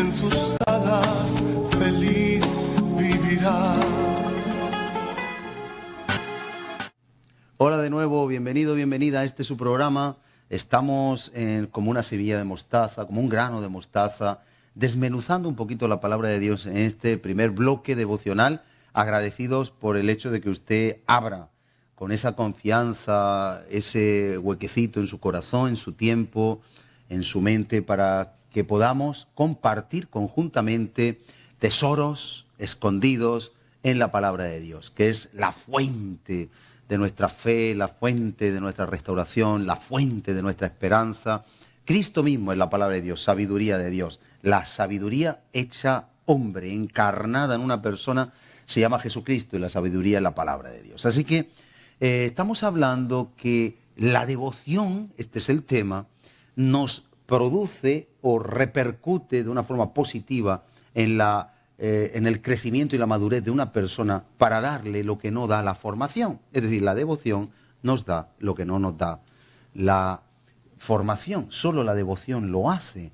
en sus alas feliz vivirá. Hola de nuevo, bienvenido, bienvenida a este su programa. Estamos como una semilla de mostaza, como un grano de mostaza, desmenuzando un poquito la palabra de Dios en este primer bloque devocional, agradecidos por el hecho de que usted abra con esa confianza, ese huequecito en su corazón, en su tiempo, en su mente, para que podamos compartir conjuntamente tesoros escondidos en la palabra de Dios, que es la fuente de nuestra fe, la fuente de nuestra restauración, la fuente de nuestra esperanza. Cristo mismo es la palabra de Dios, sabiduría de Dios. La sabiduría hecha hombre, encarnada en una persona, se llama Jesucristo, y la sabiduría es la palabra de Dios. Así que estamos hablando que la devoción, este es el tema, nos produce o repercute de una forma positiva en el crecimiento y la madurez de una persona para darle lo que no da la formación. Es decir, la devoción nos da lo que no nos da la formación. Solo la devoción lo hace.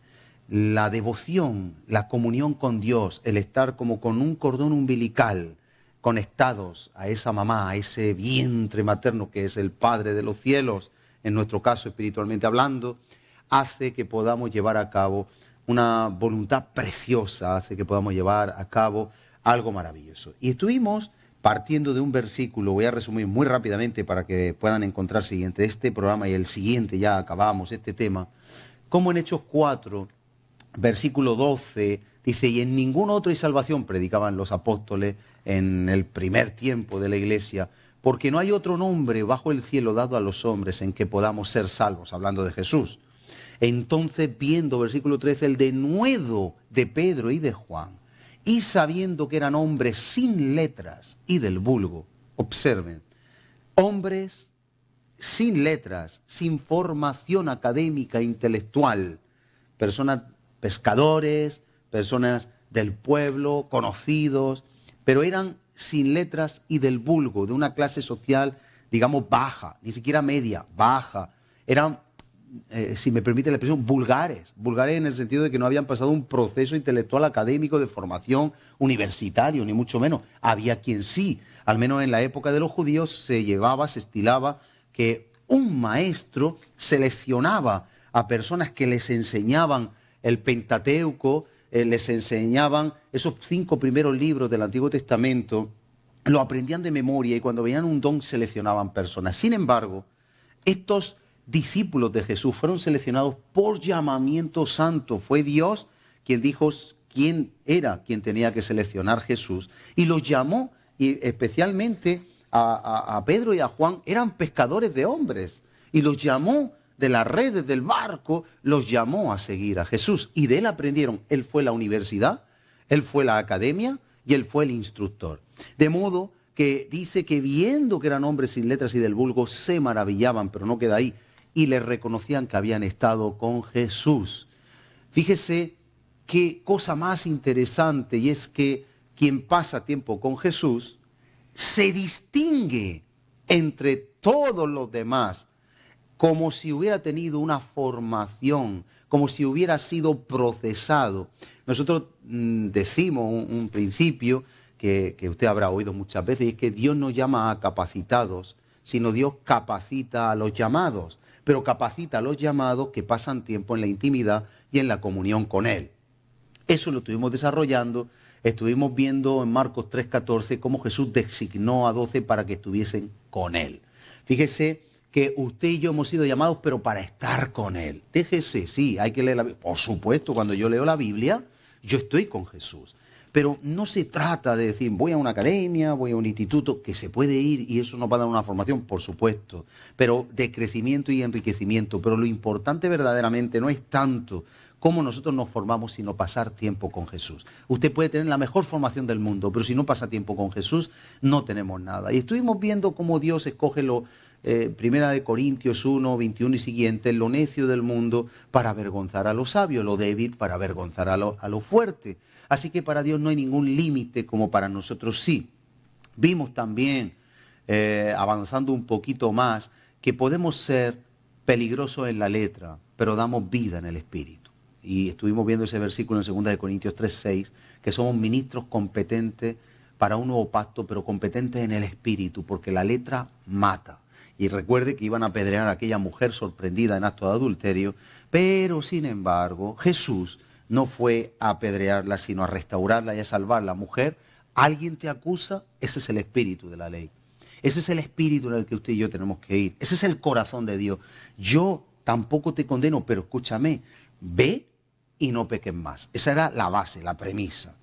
La devoción, la comunión con Dios, el estar como con un cordón umbilical, conectados a esa mamá, a ese vientre materno que es el Padre de los cielos, en nuestro caso espiritualmente hablando, hace que podamos llevar a cabo una voluntad preciosa, hace que podamos llevar a cabo algo maravilloso. Y estuvimos partiendo de un versículo, voy a resumir muy rápidamente para que puedan encontrarse, y entre este programa y el siguiente ya acabamos este tema, como en Hechos 4, versículo 12, dice, y en ningún otro hay salvación, predicaban los apóstoles en el primer tiempo de la iglesia, porque no hay otro nombre bajo el cielo dado a los hombres en que podamos ser salvos, hablando de Jesús. Entonces, viendo, versículo 13, el denuedo de Pedro y de Juan, y sabiendo que eran hombres sin letras y del vulgo, observen, hombres sin letras, sin formación académica e intelectual, personas pescadores, personas del pueblo, conocidos, pero eran sin letras y del vulgo, de una clase social, digamos, baja, ni siquiera media, baja. Eran, si me permite la expresión, vulgares en el sentido de que no habían pasado un proceso intelectual académico de formación universitario, ni mucho menos. Había quien sí, al menos en la época de los judíos se estilaba que un maestro seleccionaba a personas que les enseñaban el Pentateuco, les enseñaban esos 5 primeros libros del Antiguo Testamento, lo aprendían de memoria y cuando veían un don seleccionaban personas. Sin embargo, estos discípulos de Jesús fueron seleccionados por llamamiento santo. Fue Dios quien dijo quién era quien tenía que seleccionar Jesús y los llamó, y especialmente a Pedro y a Juan, eran pescadores de hombres, y los llamó de las redes del barco, los llamó a seguir a Jesús, y de él aprendieron. Él fue la universidad, él fue la academia y él fue el instructor. De modo que dice que viendo que eran hombres sin letras y del vulgo, se maravillaban, pero no queda ahí, y les reconocían que habían estado con Jesús. Fíjese qué cosa más interesante, y es que quien pasa tiempo con Jesús se distingue entre todos los demás, como si hubiera tenido una formación, como si hubiera sido procesado. Nosotros decimos un principio que usted habrá oído muchas veces, y es que Dios no llama a capacitados, sino Dios capacita a los llamados, pero capacita a los llamados que pasan tiempo en la intimidad y en la comunión con Él. Eso lo estuvimos desarrollando, estuvimos viendo en Marcos 3:14 cómo Jesús designó a 12 para que estuviesen con Él. Fíjese que usted y yo hemos sido llamados, pero para estar con Él. Déjese, sí, hay que leer la Biblia. Por supuesto, cuando yo leo la Biblia, yo estoy con Jesús. Pero no se trata de decir, voy a una academia, voy a un instituto, que se puede ir y eso nos va a dar una formación, por supuesto, pero de crecimiento y enriquecimiento. Pero lo importante verdaderamente no es tanto cómo nosotros nos formamos, sino pasar tiempo con Jesús. Usted puede tener la mejor formación del mundo, pero si no pasa tiempo con Jesús, no tenemos nada. Y estuvimos viendo cómo Dios escoge Primera de Corintios 1, 21 y siguiente, lo necio del mundo para avergonzar a lo sabio, lo débil para avergonzar a lo fuerte. Así que para Dios no hay ningún límite, como para nosotros sí. Vimos también, avanzando un poquito más, que podemos ser peligrosos en la letra, pero damos vida en el espíritu. y estuvimos viendo ese versículo en 2 de Corintios 3:6, que somos ministros competentes para un nuevo pacto, pero competentes en el espíritu, porque la letra mata. Y recuerde que iban a apedrear a aquella mujer sorprendida en acto de adulterio, pero sin embargo Jesús no fue a apedrearla, sino a restaurarla y a salvarla. Mujer, ¿alguien te acusa? Ese es el espíritu de la ley. Ese es el espíritu en el que usted y yo tenemos que ir. Ese es el corazón de Dios. Yo tampoco te condeno, pero escúchame, ve y no peques más. Esa era la base, la premisa.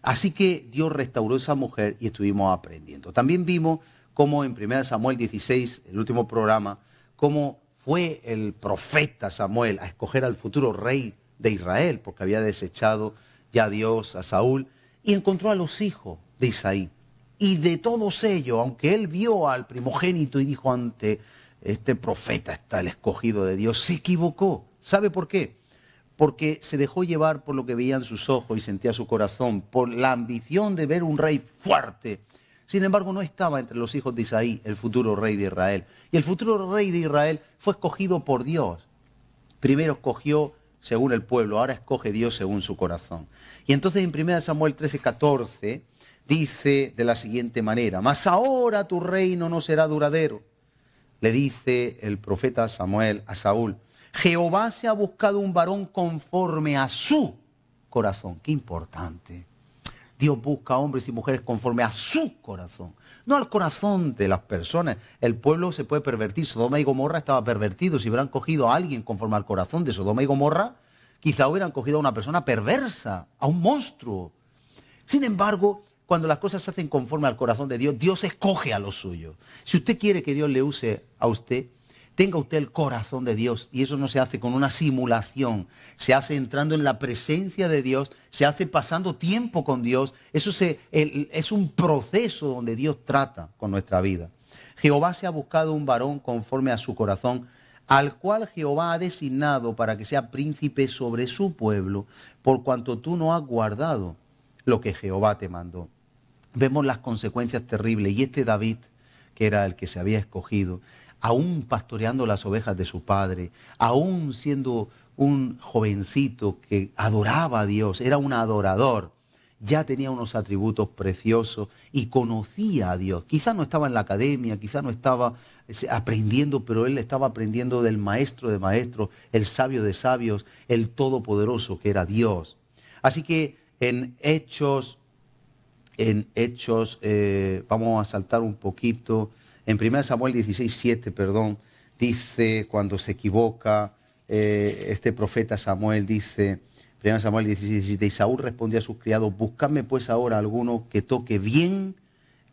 Así que Dios restauró a esa mujer y estuvimos aprendiendo. También vimos cómo en 1 Samuel 16, el último programa, cómo fue el profeta Samuel a escoger al futuro rey de Israel, porque había desechado ya Dios a Saúl, y encontró a los hijos de Isaí. Y de todos ellos, aunque él vio al primogénito y dijo, ante este profeta está el escogido de Dios, se equivocó. ¿Sabe por qué? Porque se dejó llevar por lo que veían sus ojos y sentía su corazón, por la ambición de ver un rey fuerte. Sin embargo, no estaba entre los hijos de Isaí el futuro rey de Israel. Y el futuro rey de Israel fue escogido por Dios. Primero escogió según el pueblo, ahora escoge Dios según su corazón. Y entonces en 1 Samuel 13:14 dice de la siguiente manera, mas ahora tu reino no será duradero. Le dice el profeta Samuel a Saúl, Jehová se ha buscado un varón conforme a su corazón. Qué importante. Dios busca hombres y mujeres conforme a su corazón, no al corazón de las personas. El pueblo se puede pervertir. Sodoma y Gomorra estaba pervertido. Si hubieran cogido a alguien conforme al corazón de Sodoma y Gomorra, quizá hubieran cogido a una persona perversa, a un monstruo. Sin embargo, cuando las cosas se hacen conforme al corazón de Dios, Dios escoge a los suyos. Si usted quiere que Dios le use a usted, tenga usted el corazón de Dios, y eso no se hace con una simulación, se hace entrando en la presencia de Dios, se hace pasando tiempo con Dios. Eso es un proceso donde Dios trata con nuestra vida. Jehová se ha buscado un varón conforme a su corazón, al cual Jehová ha designado para que sea príncipe sobre su pueblo, por cuanto tú no has guardado lo que Jehová te mandó. Vemos las consecuencias terribles, y este David, que era el que se había escogido, aún pastoreando las ovejas de su padre, aún siendo un jovencito que adoraba a Dios, era un adorador, ya tenía unos atributos preciosos y conocía a Dios. Quizá no estaba en la academia, quizá no estaba aprendiendo, pero él estaba aprendiendo del maestro de maestros, el sabio de sabios, el todopoderoso que era Dios. Así que en Hechos, vamos a saltar un poquito. En 1 Samuel 16:7, dice, cuando se equivoca este profeta Samuel, dice, 1 Samuel 16:17, y Saúl respondió a sus criados, buscadme pues ahora alguno que toque bien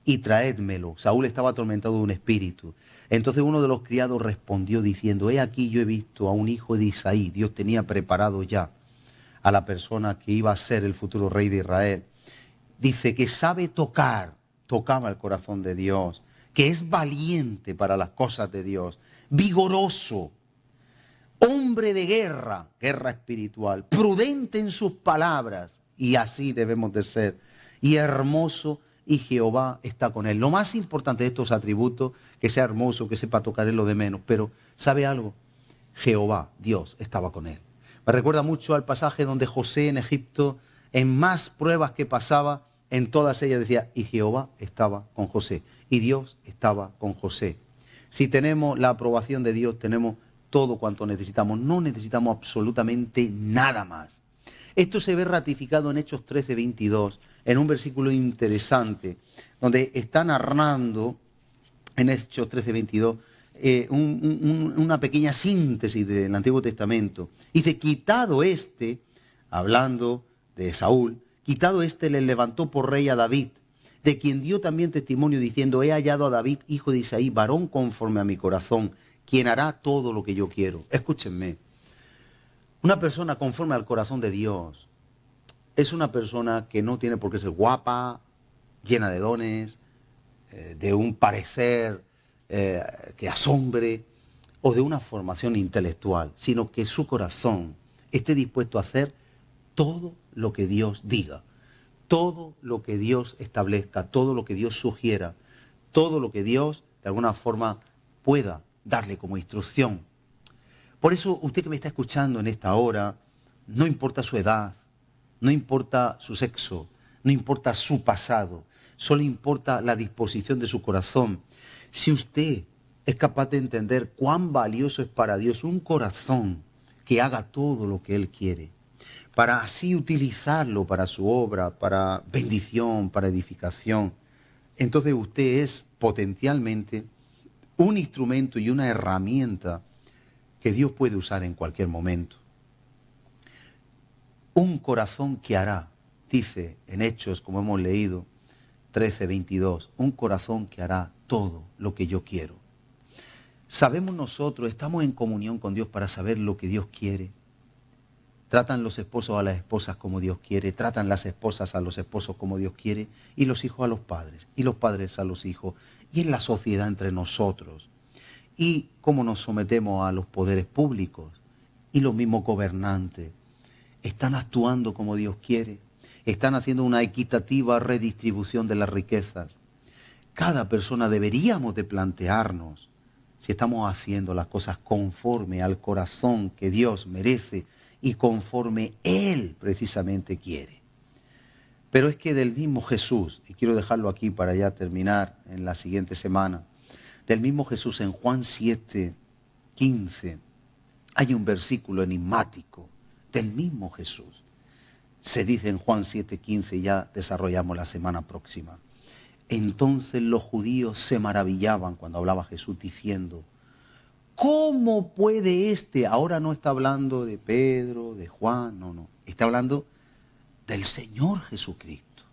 y traédmelo. Saúl estaba atormentado de un espíritu. Entonces uno de los criados respondió diciendo, he aquí yo he visto a un hijo de Isaí. Dios tenía preparado ya a la persona que iba a ser el futuro rey de Israel. Dice que sabe tocaba el corazón de Dios, que es valiente para las cosas de Dios, vigoroso, hombre de guerra, guerra espiritual, prudente en sus palabras, y así debemos de ser, y hermoso, y Jehová está con él. Lo más importante de estos atributos, que sea hermoso, que sepa tocar, es lo de menos, pero ¿sabe algo? Jehová, Dios, estaba con él. Me recuerda mucho al pasaje donde José en Egipto, en más pruebas que pasaba, en todas ellas decía, y Jehová estaba con José, y Dios estaba con José. Si tenemos la aprobación de Dios, tenemos todo cuanto necesitamos, no necesitamos absolutamente nada más. Esto se ve ratificado en Hechos 13:22, en un versículo interesante, donde está narrando en Hechos 13:22 una pequeña síntesis del Antiguo Testamento. Dice, quitado este, hablando de Saúl, quitado este le levantó por rey a David, de quien dio también testimonio diciendo, he hallado a David, hijo de Isaí, varón conforme a mi corazón, quien hará todo lo que yo quiero. Escúchenme, una persona conforme al corazón de Dios es una persona que no tiene por qué ser guapa, llena de dones, de un parecer que asombre o de una formación intelectual, sino que su corazón esté dispuesto a hacer todo lo que Dios diga, todo lo que Dios establezca, todo lo que Dios sugiera, todo lo que Dios de alguna forma pueda darle como instrucción. Por eso usted que me está escuchando en esta hora, No importa su edad, no importa su sexo, no importa su pasado, solo importa la disposición de su corazón. Si usted es capaz de entender cuán valioso es para Dios un corazón que haga todo lo que Él quiere, para así utilizarlo para su obra, para bendición, para edificación, entonces usted es potencialmente un instrumento y una herramienta que Dios puede usar en cualquier momento. Un corazón que hará, dice en Hechos, como hemos leído, 13:22, un corazón que hará todo lo que yo quiero. Sabemos nosotros, estamos en comunión con Dios para saber lo que Dios quiere. Tratan los esposos a las esposas como Dios quiere, tratan las esposas a los esposos como Dios quiere, y los hijos a los padres, y los padres a los hijos, y en la sociedad entre nosotros, y cómo nos sometemos a los poderes públicos, y los mismos gobernantes. Están actuando como Dios quiere, están haciendo una equitativa redistribución de las riquezas. Cada persona deberíamos de plantearnos si estamos haciendo las cosas conforme al corazón que Dios merece y conforme Él precisamente quiere. Pero es que del mismo Jesús, y quiero dejarlo aquí para ya terminar en la siguiente semana, del mismo Jesús en Juan 7:15, hay un versículo enigmático del mismo Jesús. Se dice en Juan 7:15, ya desarrollamos la semana próxima. Entonces los judíos se maravillaban cuando hablaba Jesús diciendo, ¿cómo puede este? Ahora no está hablando de Pedro, de Juan, no. Está hablando del Señor Jesucristo.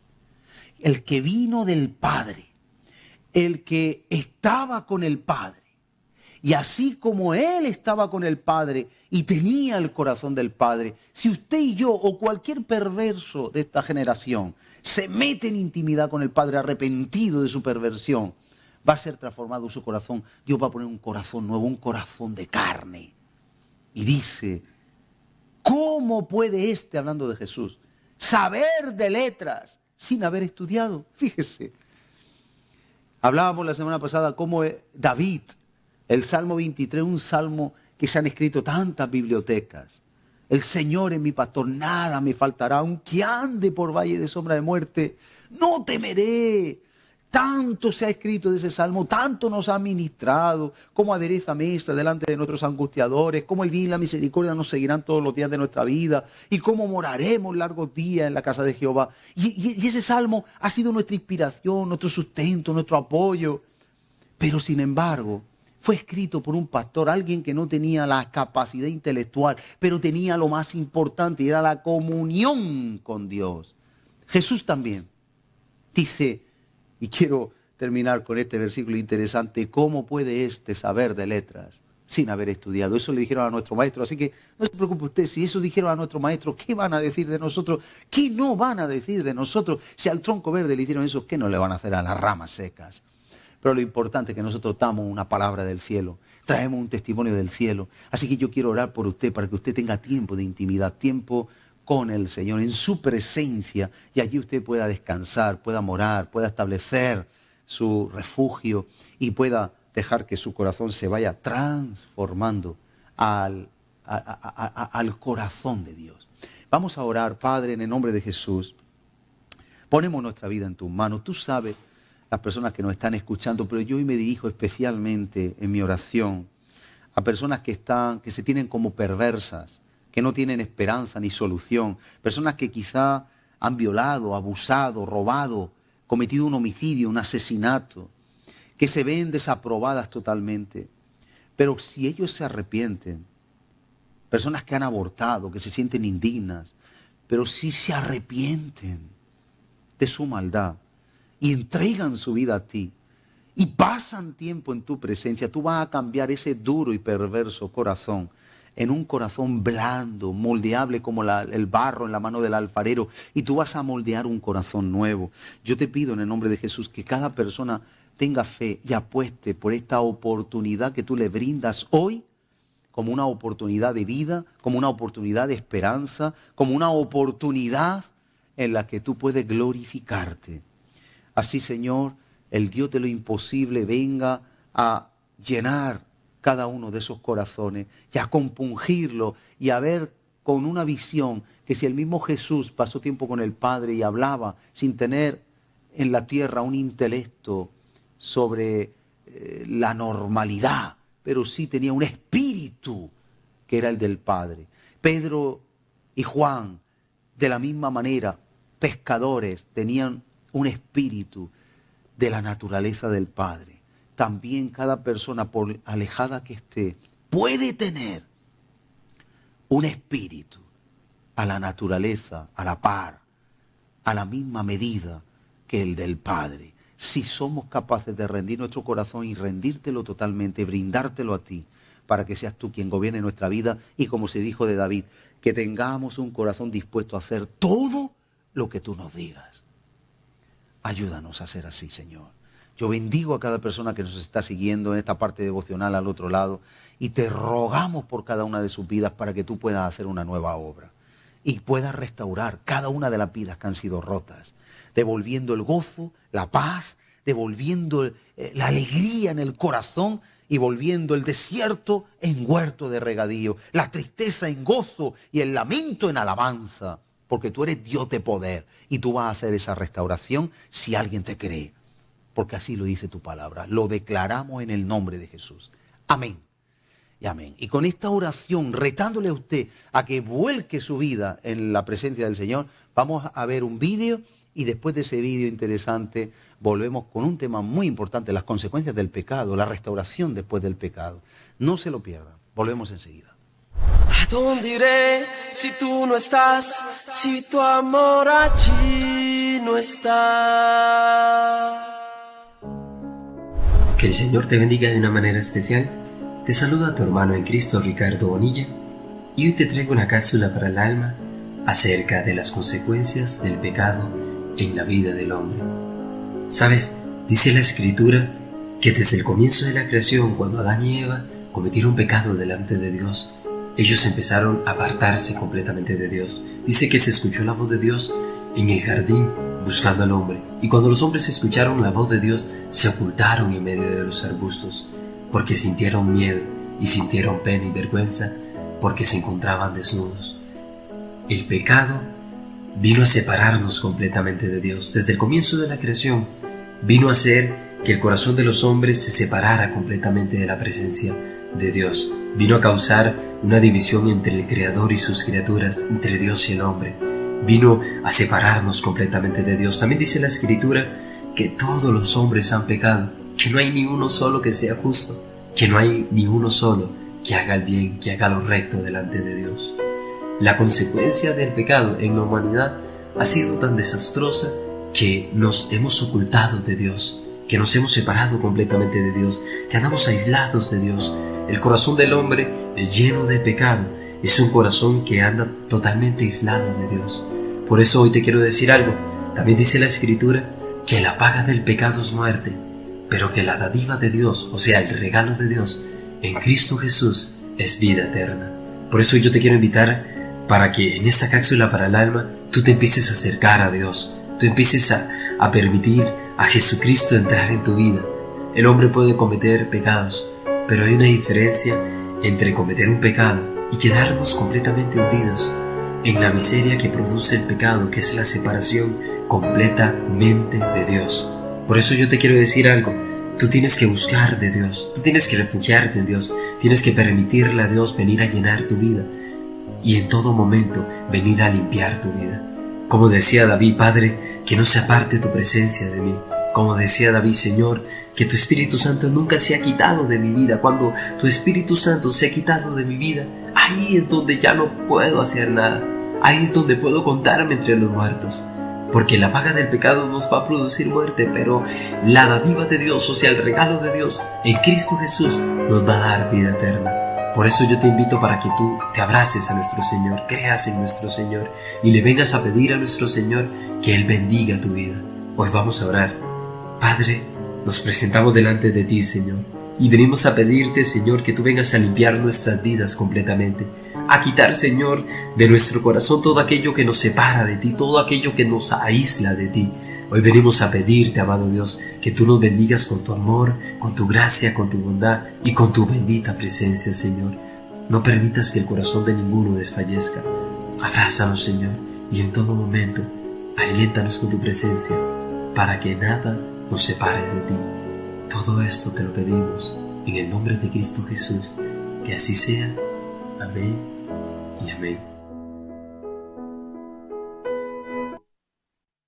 El que vino del Padre, el que estaba con el Padre. Y así como Él estaba con el Padre y tenía el corazón del Padre, si usted y yo o cualquier perverso de esta generación se mete en intimidad con el Padre arrepentido de su perversión, va a ser transformado su corazón. Dios va a poner un corazón nuevo, un corazón de carne. Y dice, ¿cómo puede este, hablando de Jesús, saber de letras sin haber estudiado? Fíjese. Hablábamos la semana pasada cómo David, el Salmo 23, un salmo que se han escrito tantas bibliotecas. El Señor es mi pastor, nada me faltará, aunque ande por valle de sombra de muerte, no temeré. Tanto se ha escrito de ese salmo, tanto nos ha ministrado, como adereza mesa delante de nuestros angustiadores, como el bien y la misericordia nos seguirán todos los días de nuestra vida, y cómo moraremos largos días en la casa de Jehová. Y ese salmo ha sido nuestra inspiración, nuestro sustento, nuestro apoyo. Pero sin embargo, fue escrito por un pastor, alguien que no tenía la capacidad intelectual, pero tenía lo más importante, y era la comunión con Dios. Jesús también dice, y quiero terminar con este versículo interesante, ¿cómo puede este saber de letras sin haber estudiado? Eso le dijeron a nuestro maestro, así que no se preocupe usted, si eso dijeron a nuestro maestro, ¿qué van a decir de nosotros? ¿Qué no van a decir de nosotros? Si al tronco verde le hicieron eso, ¿qué no le van a hacer a las ramas secas? Pero lo importante es que nosotros damos una palabra del cielo, traemos un testimonio del cielo. Así que yo quiero orar por usted para que usted tenga tiempo de intimidad, tiempo con el Señor, en su presencia, y allí usted pueda descansar, pueda morar, pueda establecer su refugio y pueda dejar que su corazón se vaya transformando al corazón de Dios. Vamos a orar, Padre, en el nombre de Jesús. Ponemos nuestra vida en tus manos. Tú sabes las personas que nos están escuchando, pero yo hoy me dirijo especialmente en mi oración a personas que se tienen como perversas, que no tienen esperanza ni solución, personas que quizá han violado, abusado, robado, cometido un homicidio, un asesinato, que se ven desaprobadas totalmente. Pero si ellos se arrepienten, personas que han abortado, que se sienten indignas, pero si se arrepienten de su maldad y entregan su vida a ti y pasan tiempo en tu presencia, tú vas a cambiar ese duro y perverso corazón en un corazón blando, moldeable como el barro en la mano del alfarero, y tú vas a moldear un corazón nuevo. Yo te pido en el nombre de Jesús que cada persona tenga fe y apueste por esta oportunidad que tú le brindas hoy, como una oportunidad de vida, como una oportunidad de esperanza, como una oportunidad en la que tú puedes glorificarte. Así, Señor, el Dios de lo imposible venga a llenar cada uno de esos corazones y a compungirlo y a ver con una visión que si el mismo Jesús pasó tiempo con el Padre y hablaba sin tener en la tierra un intelecto sobre la normalidad, pero sí tenía un espíritu que era el del Padre. Pedro y Juan, de la misma manera, pescadores, tenían un espíritu de la naturaleza del Padre. También cada persona, por alejada que esté, puede tener un espíritu a la naturaleza, a la par, a la misma medida que el del Padre. Si somos capaces de rendir nuestro corazón y rendírtelo totalmente, brindártelo a ti, para que seas tú quien gobierne nuestra vida y, como se dijo de David, que tengamos un corazón dispuesto a hacer todo lo que tú nos digas. Ayúdanos a ser así, Señor. Yo bendigo a cada persona que nos está siguiendo en esta parte devocional al otro lado y te rogamos por cada una de sus vidas para que tú puedas hacer una nueva obra y puedas restaurar cada una de las vidas que han sido rotas, devolviendo el gozo, la paz, devolviendo la alegría en el corazón y volviendo el desierto en huerto de regadío, la tristeza en gozo y el lamento en alabanza, porque tú eres Dios de poder y tú vas a hacer esa restauración si alguien te cree, porque así lo dice tu palabra. Lo declaramos en el nombre de Jesús. Amén y amén. Y con esta oración, retándole a usted a que vuelque su vida en la presencia del Señor, vamos a ver un vídeo. Y después de ese vídeo interesante, volvemos con un tema muy importante, las consecuencias del pecado, la restauración después del pecado. No se lo pierdan. Volvemos enseguida. ¿A dónde iré si tú no estás? Si tu amor allí no está. Que el Señor te bendiga de una manera especial. Te saluda tu hermano en Cristo, Ricardo Bonilla, y hoy te traigo una cápsula para el alma acerca de las consecuencias del pecado en la vida del hombre. ¿Sabes? Dice la Escritura que desde el comienzo de la creación, cuando Adán y Eva cometieron pecado delante de Dios, ellos empezaron a apartarse completamente de Dios. Dice que se escuchó la voz de Dios en el jardín buscando al hombre, y cuando los hombres escucharon la voz de Dios, se ocultaron en medio de los arbustos, porque sintieron miedo y sintieron pena y vergüenza, porque se encontraban desnudos. El pecado vino a separarnos completamente de Dios. Desde el comienzo de la creación, vino a hacer que el corazón de los hombres se separara completamente de la presencia de Dios. Vino a causar una división entre el Creador y sus criaturas, entre Dios y el hombre. Vino a separarnos completamente de Dios. También dice la Escritura que todos los hombres han pecado, que no hay ni uno solo que sea justo, que no hay ni uno solo que haga el bien, que haga lo recto delante de Dios. La consecuencia del pecado en la humanidad ha sido tan desastrosa que nos hemos ocultado de Dios, que nos hemos separado completamente de Dios, que andamos aislados de Dios. El corazón del hombre, lleno de pecado, es un corazón que anda totalmente aislado de Dios. Por eso hoy te quiero decir algo. También dice la Escritura que la paga del pecado es muerte, pero que la dádiva de Dios, o sea, el regalo de Dios en Cristo Jesús, es vida eterna. Por eso yo te quiero invitar para que en esta cápsula para el alma tú te empieces a acercar a Dios, tú empieces a permitir a Jesucristo entrar en tu vida. El hombre puede cometer pecados, pero hay una diferencia entre cometer un pecado y quedarnos completamente hundidos en la miseria que produce el pecado, que es la separación completamente de Dios. Por eso yo te quiero decir algo. Tú tienes que buscar de Dios, tú tienes que refugiarte en Dios, tienes que permitirle a Dios venir a llenar tu vida y en todo momento venir a limpiar tu vida. Como decía David, Padre, que no se aparte tu presencia de mí. Como decía David, Señor, que tu Espíritu Santo nunca se ha quitado de mi vida. Cuando tu Espíritu Santo se ha quitado de mi vida, ahí es donde ya no puedo hacer nada. Ahí es donde puedo contarme entre los muertos. Porque la paga del pecado nos va a producir muerte, pero la dádiva de Dios, o sea, el regalo de Dios en Cristo Jesús, nos va a dar vida eterna. Por eso yo te invito para que tú te abraces a nuestro Señor, creas en nuestro Señor y le vengas a pedir a nuestro Señor que Él bendiga tu vida. Hoy vamos a orar. Padre, nos presentamos delante de ti, Señor, y venimos a pedirte, Señor, que tú vengas a limpiar nuestras vidas completamente, a quitar, Señor, de nuestro corazón todo aquello que nos separa de ti, todo aquello que nos aísla de ti. Hoy venimos a pedirte, amado Dios, que tú nos bendigas con tu amor, con tu gracia, con tu bondad y con tu bendita presencia, Señor. No permitas que el corazón de ninguno desfallezca. Abrázanos, Señor, y en todo momento, aliéntanos con tu presencia, para que nada nos separe de ti. Todo esto te lo pedimos, en el nombre de Cristo Jesús. Que así sea. Amén y amén.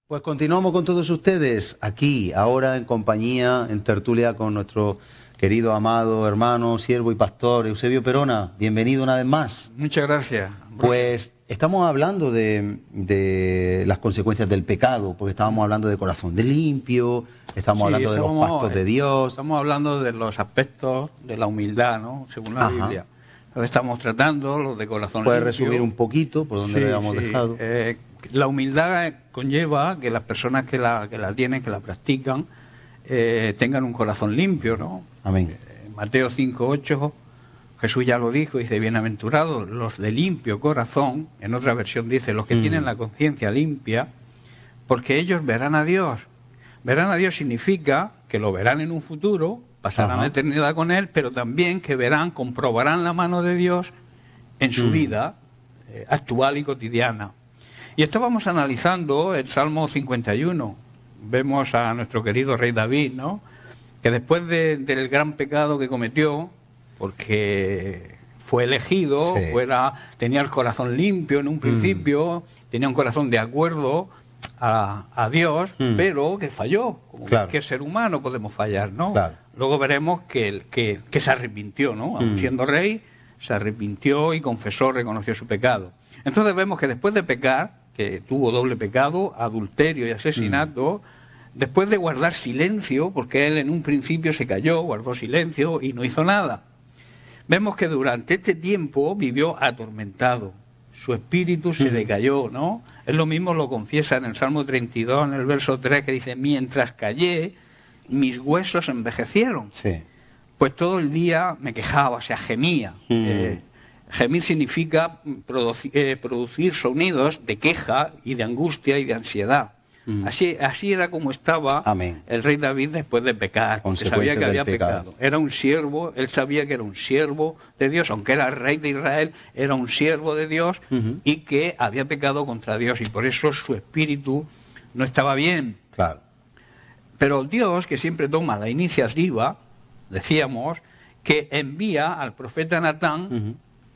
Pues continuamos con todos ustedes aquí, ahora en compañía, en tertulia con nuestro querido, amado hermano, siervo y pastor Eusebio Perona. Bienvenido una vez más. Muchas gracias. Pues estamos hablando de las consecuencias del pecado, porque estábamos hablando de corazón de limpio, estamos hablando de los pactos de Dios. Estamos hablando de los aspectos de la humildad, ¿no? Según la Ajá. Biblia. Entonces estamos tratando los de corazón ¿Puedes limpio. resumir un poquito por donde Sí, le habíamos sí. dejado? La humildad conlleva que las personas que la tienen, que la practican, tengan un corazón limpio, ¿no? Amén. Mateo 5:8, Jesús ya lo dijo, dice, bienaventurados los de limpio corazón, en otra versión dice, los que tienen la conciencia limpia, porque ellos verán a Dios. Verán a Dios significa que lo verán en un futuro, pasarán la eternidad con Él, pero también que verán, comprobarán la mano de Dios en su vida actual y cotidiana. Y estábamos analizando el Salmo 51. Vemos a nuestro querido rey David, ¿no? Que después del gran pecado que cometió, porque fue elegido, Sí. tenía el corazón limpio en un principio, tenía un corazón de acuerdo a Dios, pero que falló. Como Claro. cualquier ser humano podemos fallar, ¿no? Claro. Luego veremos que se arrepintió, ¿no? Aun siendo rey, se arrepintió y confesó, reconoció su pecado. Entonces vemos que después de pecar, que tuvo doble pecado, adulterio y asesinato, después de guardar silencio, porque él en un principio se cayó, guardó silencio y no hizo nada. Vemos que durante este tiempo vivió atormentado, su espíritu se decayó, ¿no? Él lo mismo lo confiesa en el Salmo 32, en el verso 3, que dice, mientras callé, mis huesos envejecieron. Sí. Pues todo el día me quejaba, o sea, gemía. Gemir significa producir sonidos de queja y de angustia y de ansiedad. Así era como estaba Amén. el rey David después de pecar, porque Consecuencias sabía que del había pecado. pecado. Era un siervo, él sabía que era un siervo de Dios, aunque era rey de Israel, era un siervo de Dios y que había pecado contra Dios y por eso su espíritu no estaba bien. Claro. Pero Dios, que siempre toma la iniciativa, decíamos, que envía al profeta Natán,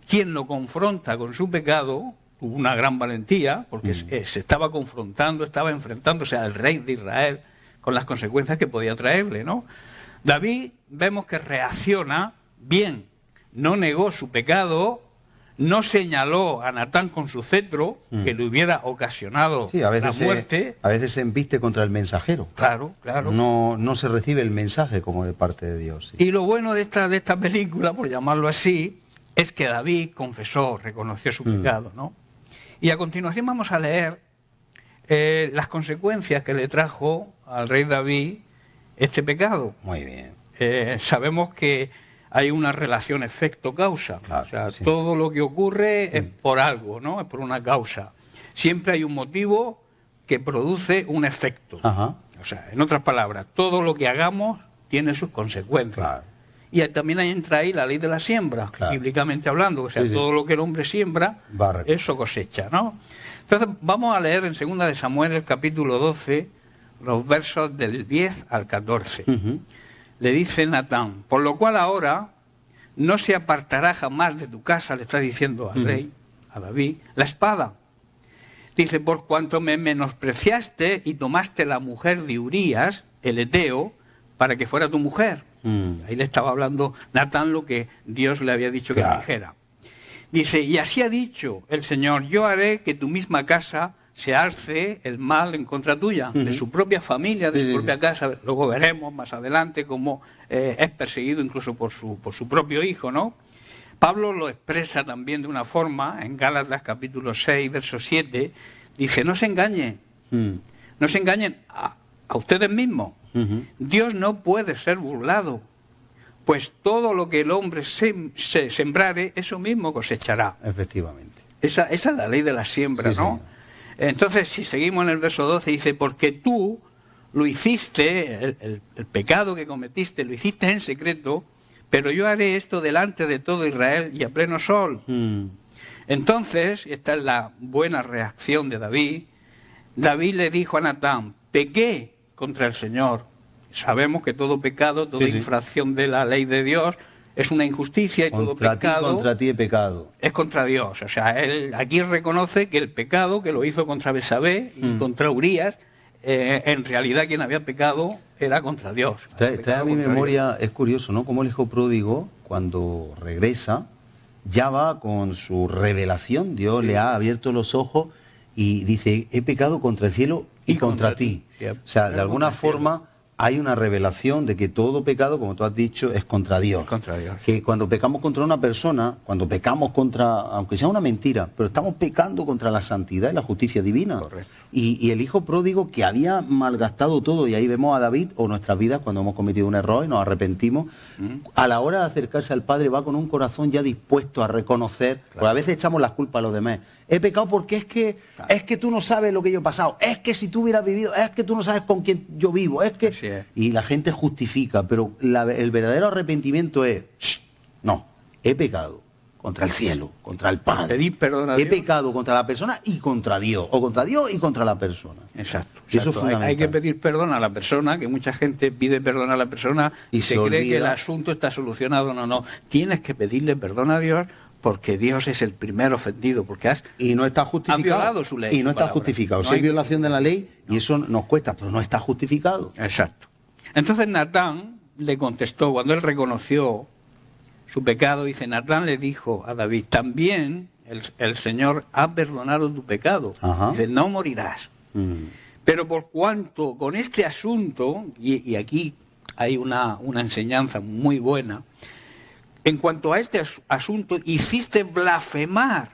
quien lo confronta con su pecado, tuvo una gran valentía, porque se estaba confrontando, estaba enfrentándose al rey de Israel con las consecuencias que podía traerle, ¿no? David, vemos que reacciona bien, no negó su pecado, no señaló a Natán con su cetro, que le hubiera ocasionado Sí, a veces la muerte. a veces se embiste contra el mensajero. Claro, claro. No se recibe el mensaje como de parte de Dios. Sí. Y lo bueno de esta película, por llamarlo así, es que David confesó, reconoció su pecado, ¿no? Y a continuación vamos a leer las consecuencias que le trajo al rey David este pecado. Muy bien. Sabemos que hay una relación efecto-causa. Claro, o sea, sí. todo lo que ocurre es por algo, ¿no? Es por una causa. Siempre hay un motivo que produce un efecto. Ajá. O sea, en otras palabras, todo lo que hagamos tiene sus consecuencias. Claro. Y también ahí entra ahí la ley de la siembra, Claro. bíblicamente hablando. O sea, Sí, sí. todo lo que el hombre siembra, Va a recoger. eso cosecha, ¿no? Entonces, vamos a leer en 2 de Samuel, el capítulo 12, los versos del 10 al 14. Le dice Natán, por lo cual ahora no se apartará jamás de tu casa, le está diciendo al rey, a David, la espada. Dice, por cuanto me menospreciaste y tomaste la mujer de Urías, el Eteo, para que fuera tu mujer. Ahí le estaba hablando Natán lo que Dios le había dicho que Claro. le dijera. Dice, y así ha dicho el Señor, yo haré que tu misma casa se alce el mal en contra tuya, de su propia familia, de Sí, su sí, propia sí. casa. Luego veremos más adelante cómo es perseguido incluso por su propio hijo, ¿no? Pablo lo expresa también de una forma, en Gálatas capítulo 6, verso 7, dice, no se engañen, no se engañen a ustedes mismos. Dios no puede ser burlado, pues todo lo que el hombre se sembrare, eso mismo cosechará. Efectivamente. Esa es la ley de la siembra, Sí, ¿no? Entonces, si seguimos en el verso 12, dice, porque tú lo hiciste, el pecado que cometiste, lo hiciste en secreto, pero yo haré esto delante de todo Israel y a pleno sol. Entonces, esta es la buena reacción de David. David le dijo a Natán, pequé contra el Señor. Sabemos que todo pecado, toda infracción de la ley de Dios es una injusticia y todo pecado contra ti he pecado. Es contra Dios. O sea, él aquí reconoce que el pecado que lo hizo contra Besabé y contra Urías, en realidad quien había pecado era contra Dios. Trae a mi memoria, es curioso, ¿no? Como el hijo pródigo, cuando regresa, ya va con su revelación, Dios le ha abierto los ojos y dice, he pecado contra el cielo y contra ti. Sí, o sea, de alguna forma hay una revelación de que todo pecado, como tú has dicho, es contra Dios. Es contra Dios. Que cuando pecamos contra una persona, cuando pecamos contra, aunque sea una mentira, pero estamos pecando contra la santidad y la justicia divina. Correcto. Y el hijo pródigo que había malgastado todo, y ahí vemos a David o nuestras vidas cuando hemos cometido un error y nos arrepentimos, a la hora de acercarse al Padre va con un corazón ya dispuesto a reconocer, porque a veces echamos las culpas a los demás. He pecado porque es que tú no sabes lo que yo he pasado, es que si tú hubieras vivido, es que tú no sabes con quién yo vivo, es que... Así es. Y la gente justifica, pero el verdadero arrepentimiento es, no, he pecado contra el cielo, contra el Padre. Pedir perdón a He Dios. pecado contra la persona y contra Dios, o contra Dios y contra la persona. Exacto. Eso es exacto. fundamental. Hay que pedir perdón a la persona, que mucha gente pide perdón a la persona Y y se se cree olvida. que el asunto está solucionado. No. Tienes que pedirle perdón a Dios porque Dios es el primer ofendido, porque Y no está justificado. violado su ley, Y no su está palabra. justificado. No Si hay hay- violación de la ley, y eso nos cuesta, pero no está justificado. Exacto. Entonces Natán le contestó, cuando él reconoció su pecado, dice, Natán le dijo a David, también el Señor ha perdonado tu pecado. Ajá. Dice, no morirás. Pero por cuanto con este asunto, y aquí hay una enseñanza muy buena, en cuanto a este asunto, hiciste blasfemar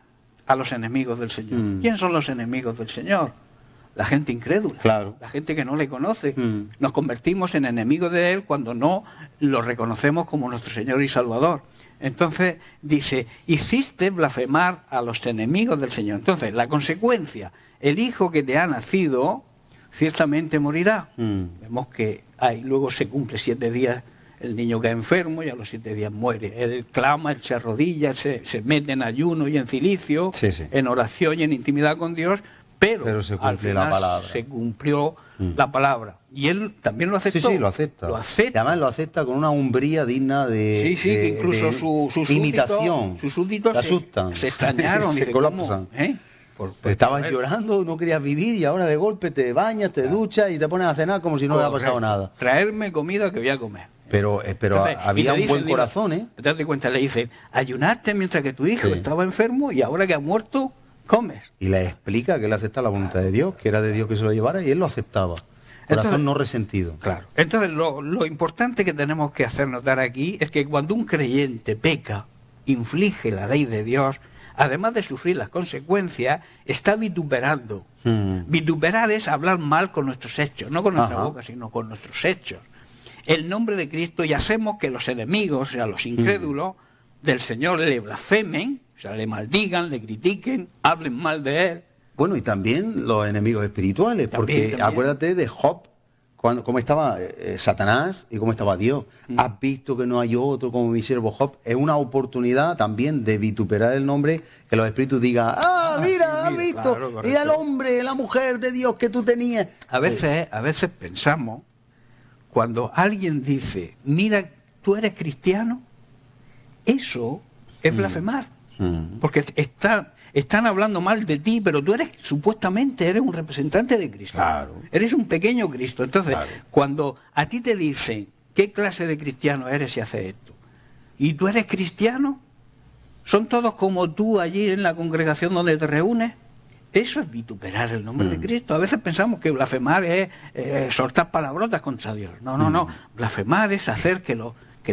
a los enemigos del Señor. ¿Quién son los enemigos del Señor? La gente incrédula, Claro. la gente que no le conoce. Nos convertimos en enemigos de Él cuando no lo reconocemos como nuestro Señor y Salvador. Entonces dice, hiciste blasfemar a los enemigos del Señor. Entonces, la consecuencia, el hijo que te ha nacido, ciertamente morirá. Vemos que luego se cumple 7 días, el niño cae enfermo y a los 7 días muere. Él clama, él se arrodilla, se mete en ayuno y en cilicio, Sí, sí. en oración y en intimidad con Dios, pero se al cumple final la palabra. se cumplió la palabra. Y él también lo aceptó. Sí, lo acepta. Lo acepta. Y además lo acepta con una umbría digna de, Sí, que incluso de sus imitación. sus súbditos se asustan. se extrañaron. Se Dice, ¿cómo? colapsan. A Estabas ver, llorando, no querías vivir y ahora de golpe te bañas, te duchas y te pones a cenar como si no hubiera pasado correcto. nada. Traerme comida que voy a comer. Pero Entonces, y había le un dice, buen corazón, ¿eh? Date cuenta, le dice, ayunaste mientras que tu hijo Sí. estaba enfermo y ahora que ha muerto, comes. Y le explica que él acepta la voluntad de Dios, que era de Dios que se lo llevara y él lo aceptaba. Corazón Entonces- no resentido. Claro. Entonces, lo importante que tenemos que hacer notar aquí es que cuando un creyente peca, inflige la ley de Dios, además de sufrir las consecuencias, está vituperando. Vituperar es hablar mal con nuestros hechos, no con nuestra Ajá. boca, sino con nuestros hechos. El nombre de Cristo, y hacemos que los enemigos, o sea, los incrédulos del Señor le blasfemen, o sea, le maldigan, le critiquen, hablen mal de Él. Bueno, y también los enemigos espirituales, porque También. acuérdate de Job, cómo estaba Satanás y cómo estaba Dios. Has visto que no hay otro como mi siervo Job. Es una oportunidad también de vituperar el nombre, que los espíritus digan, mira, sí, has mira, visto, claro, correcto. mira el hombre, la mujer de Dios que tú tenías. A veces pensamos, cuando alguien dice, mira, tú eres cristiano, eso es blasfemar. Porque están hablando mal de ti, pero tú supuestamente eres un representante de Cristo. Claro. Eres un pequeño Cristo. Entonces, Claro. cuando a ti te dicen, ¿qué clase de cristiano eres si haces esto? ¿Y tú eres cristiano? ¿Son todos como tú allí en la congregación donde te reúnes? Eso es vituperar el nombre de Cristo. A veces pensamos que blasfemar es soltar palabrotas contra Dios. No. Blasfemar es hacer que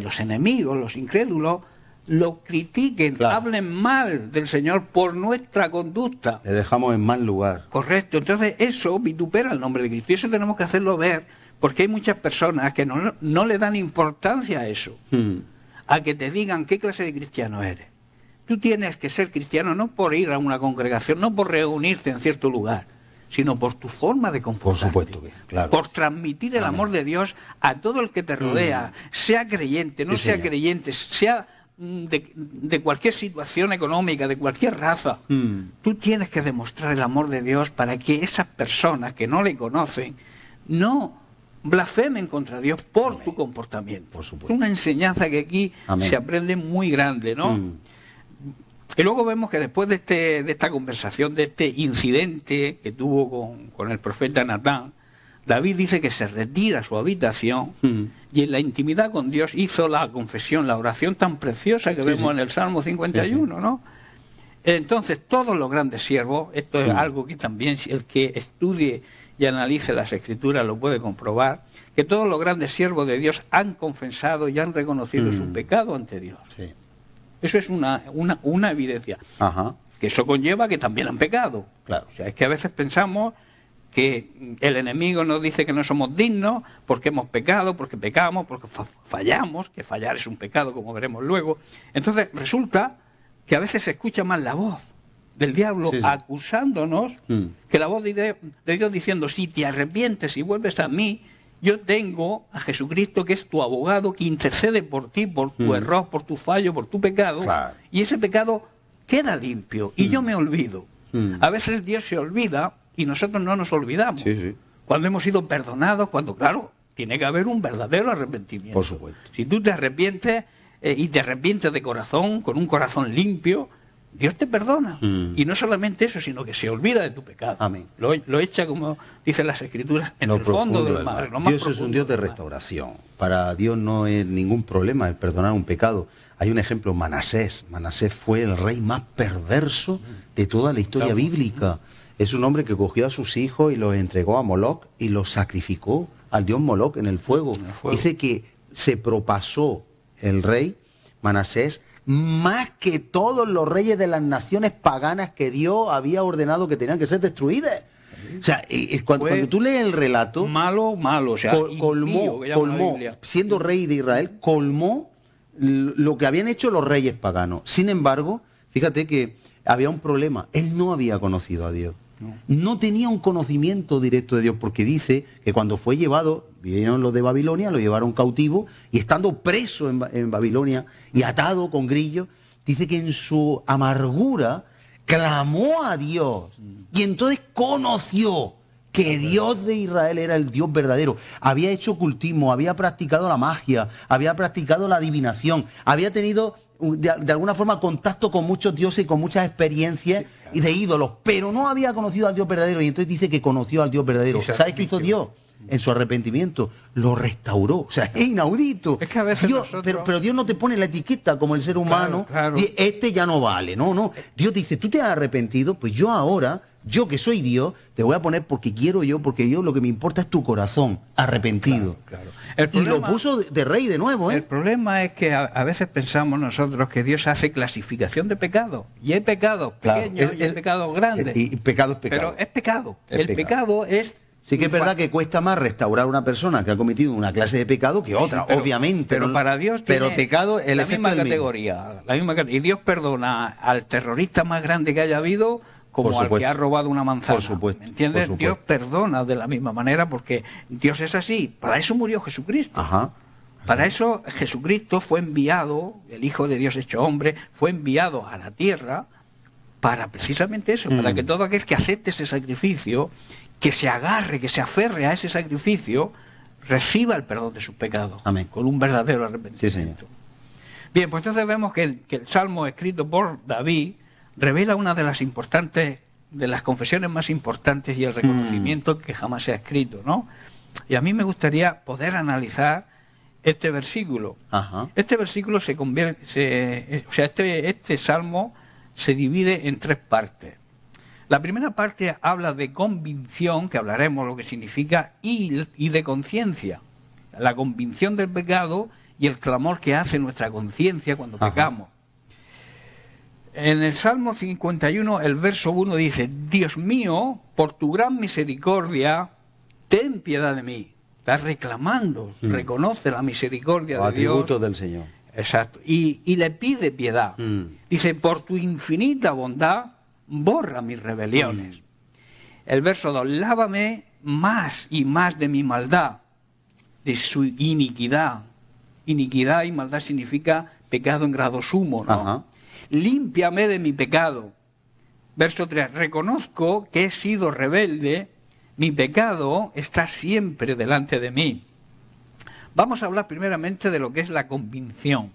los enemigos, los incrédulos, lo critiquen, Claro. hablen mal del Señor por nuestra conducta. Le dejamos en mal lugar. Correcto. Entonces eso vitupera el nombre de Cristo. Y eso tenemos que hacerlo ver, porque hay muchas personas que no le dan importancia a eso. A que te digan qué clase de cristiano eres. Tú tienes que ser cristiano no por ir a una congregación, no por reunirte en cierto lugar, sino por tu forma de comportarte. Por supuesto que, claro. Por transmitir el amor de Dios a todo el que te rodea, sea creyente, no Sí, sea señor. creyente, sea de cualquier situación económica, de cualquier raza. Tú tienes que demostrar el amor de Dios para que esas personas que no le conocen no blasfemen contra Dios por tu comportamiento. Por supuesto. Es una enseñanza que aquí Amén. se aprende muy grande, ¿no? Y luego vemos que después de esta conversación, de este incidente que tuvo con el profeta Natán, David dice que se retira a su habitación y en la intimidad con Dios hizo la confesión, la oración tan preciosa que vemos en el Salmo 51, ¿no? Entonces, todos los grandes siervos, esto es algo que también el que estudie y analice las Escrituras lo puede comprobar, que todos los grandes siervos de Dios han confesado y han reconocido su pecado ante Dios. Sí. Eso es una evidencia. Ajá. Que eso conlleva que también han pecado. Claro. O sea, es que a veces pensamos que el enemigo nos dice que no somos dignos porque hemos pecado, porque pecamos, porque fallamos, que fallar es un pecado, como veremos luego. Entonces resulta que a veces se escucha más la voz del diablo acusándonos que la voz de Dios diciendo, si te arrepientes y vuelves a mí, yo tengo a Jesucristo que es tu abogado, que intercede por ti, por tu error, por tu fallo, por tu pecado, Claro. y ese pecado queda limpio y yo me olvido. A veces Dios se olvida y nosotros no nos olvidamos. Sí, sí. Cuando hemos sido perdonados, cuando, claro, tiene que haber un verdadero arrepentimiento. Por supuesto. Si tú te arrepientes y te arrepientes de corazón, con un corazón limpio, Dios te perdona. Y no solamente eso, sino que se olvida de tu pecado. Amén. Lo echa, como dicen las Escrituras, en Lo el fondo profundo del mar. lo más Dios es profundo un Dios de del mar. restauración. Para Dios no es ningún problema el perdonar un pecado. Hay un ejemplo, Manasés. Manasés fue el rey más perverso de toda la historia bíblica. Es un hombre que cogió a sus hijos y los entregó a Moloc y los sacrificó al dios Moloc en el fuego. Dice que se propasó el rey Manasés más que todos los reyes de las naciones paganas que Dios había ordenado que tenían que ser destruidas. O sea, cuando tú lees el relato, Malo, o sea, impío, que llama la colmó, Biblia. siendo rey de Israel, colmó lo que habían hecho los reyes paganos. Sin embargo, fíjate que había un problema. Él no había conocido a Dios. No tenía un conocimiento directo de Dios, porque dice que cuando fue llevado, vinieron los de Babilonia, lo llevaron cautivo, y estando preso en Babilonia y atado con grillos, dice que en su amargura clamó a Dios y entonces conoció que Dios de Israel era el Dios verdadero. Había hecho ocultismo, había practicado la magia, había practicado la adivinación, había tenido de alguna forma contacto con muchos dioses y con muchas experiencias y de ídolos, pero no había conocido al Dios verdadero, y entonces dice que conoció al Dios verdadero. ¿Sabes qué hizo Dios? En su arrepentimiento lo restauró. O sea, es inaudito. Es que a veces Dios, nosotros- pero Dios no te pone la etiqueta como el ser humano. Claro. Y este ya no vale. No. Dios dice, tú te has arrepentido, pues yo ahora, yo que soy Dios, te voy a poner porque quiero yo, porque yo lo que me importa es tu corazón arrepentido. Claro. Y lo puso de rey de nuevo, ¿eh? El problema es que a veces pensamos nosotros que Dios hace clasificación de pecados. Y hay pecados Claro, pequeños y hay pecados grandes. Y pecado es pecado. Pero es pecado. Es El pecado. pecado es... Sí que es verdad que cuesta más restaurar a una persona que ha cometido una clase de pecado que otra, pero- obviamente. Pero ¿no? para Dios pero tiene pecado, el la efecto misma es el mismo. categoría. La misma categoría. Y Dios perdona al terrorista más grande que haya habido como Por al supuesto. que ha robado una manzana. Por supuesto, ¿Me entiendes? por Dios supuesto. perdona de la misma manera porque Dios es así. Para eso murió Jesucristo. Ajá. Para eso Jesucristo fue enviado, el Hijo de Dios hecho hombre, fue enviado a la tierra para precisamente eso, para que todo aquel que acepte ese sacrificio, que se agarre, que se aferre a ese sacrificio, reciba el perdón de sus pecados. Amén. Con un verdadero Sí, arrepentimiento. señor. Bien, pues entonces vemos que el Salmo escrito por David revela una de las importantes, de las confesiones más importantes y el reconocimiento que jamás se ha escrito, ¿no? Y a mí me gustaría poder analizar este versículo. Ajá. Este versículo este salmo se divide en tres partes. La primera parte habla de convicción, que hablaremos lo que significa, y de conciencia. La convicción del pecado y el clamor que hace nuestra conciencia cuando Ajá. pecamos. En el Salmo 51, el verso 1 dice: Dios mío, por tu gran misericordia, ten piedad de mí. Está reclamando, reconoce la misericordia Los de Dios. atributos del Señor. Exacto. Y le pide piedad. Dice, por tu infinita bondad, borra mis rebeliones. el verso 2, lávame más y más de mi maldad, de su iniquidad. Iniquidad y maldad significa pecado en grado sumo, ¿no? Ajá. Límpiame de mi pecado. Verso 3, reconozco que he sido rebelde, mi pecado está siempre delante de mí. Vamos a hablar primeramente de lo que es la convicción.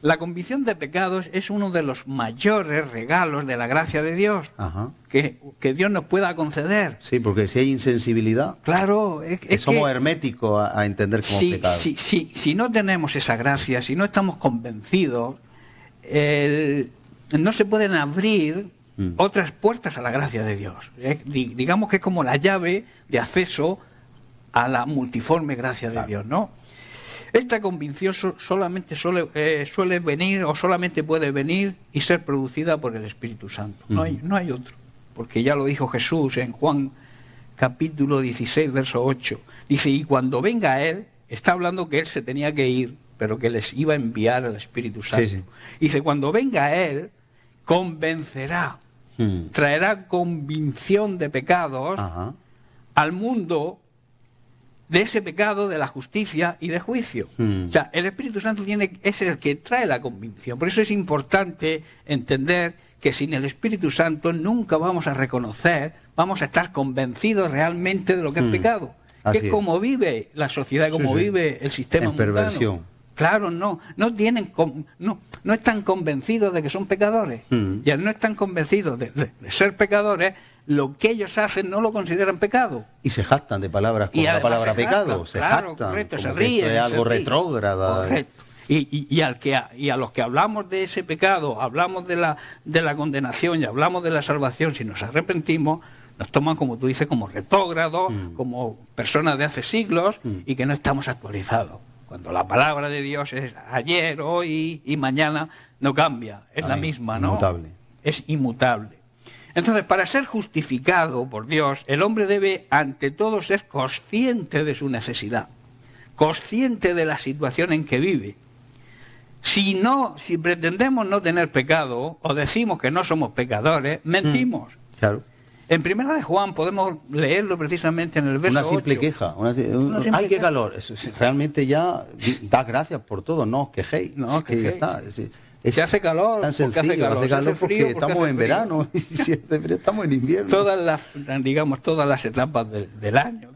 La convicción de pecados es uno de los mayores regalos de la gracia de Dios Ajá. que Dios nos pueda conceder. Sí, porque si hay insensibilidad, Claro, es somos que herméticos a entender como pecado. si no tenemos esa gracia, si no estamos convencidos, no se pueden abrir otras puertas a la gracia de Dios. Digamos que es como la llave de acceso a la multiforme gracia de Dios, ¿no? Esta convicción solamente suele venir o solamente puede venir y ser producida por el Espíritu Santo. No hay otro. Porque ya lo dijo Jesús en Juan capítulo 16, verso 8. Dice, y cuando venga Él, está hablando que Él se tenía que ir, pero que les iba a enviar al Espíritu Santo. Sí, sí. Dice, cuando venga Él, convencerá, traerá convicción de pecados Ajá. al mundo, de ese pecado, de la justicia y de juicio. O sea, el Espíritu Santo es el que trae la convicción. Por eso es importante entender que sin el Espíritu Santo nunca vamos a reconocer, vamos a estar convencidos realmente de lo que es pecado. Así Que es es. como vive la sociedad, como Sí, sí. vive el sistema En mundano. perversión. Claro, no están convencidos de que son pecadores. Y al no están convencidos de ser pecadores, lo que ellos hacen no lo consideran pecado. Y se jactan de palabras como Y la además palabra se pecado. jactan, Se claro, jactan. correcto, como se que esto ríen, es algo se ríen. retrógrada. Correcto. Y a los que hablamos de ese pecado, hablamos de la condenación y hablamos de la salvación, si nos arrepentimos, nos toman, como tú dices, como retrógrados, como personas de hace siglos y que no estamos actualizados. Cuando la palabra de Dios es ayer, hoy y mañana, no cambia, es la Amén. misma, ¿no? Inmutable. Es inmutable. Entonces, para ser justificado por Dios, el hombre debe, ante todo, ser consciente de su necesidad, consciente de la situación en que vive. Si pretendemos no tener pecado o decimos que no somos pecadores, mentimos. Claro. En Primera de Juan podemos leerlo precisamente en el verso Una simple 8. queja. simple ¡Ay, qué queja. calor! Realmente ya da gracias por todo. No os quejéis. No os Es que ya quejéis. está. Se hace calor, tan porque hace sencillo. calor. Hace Se calor hace frío porque porque estamos hace en frío. verano. Y si hace frío, estamos en invierno. Todas las etapas del año,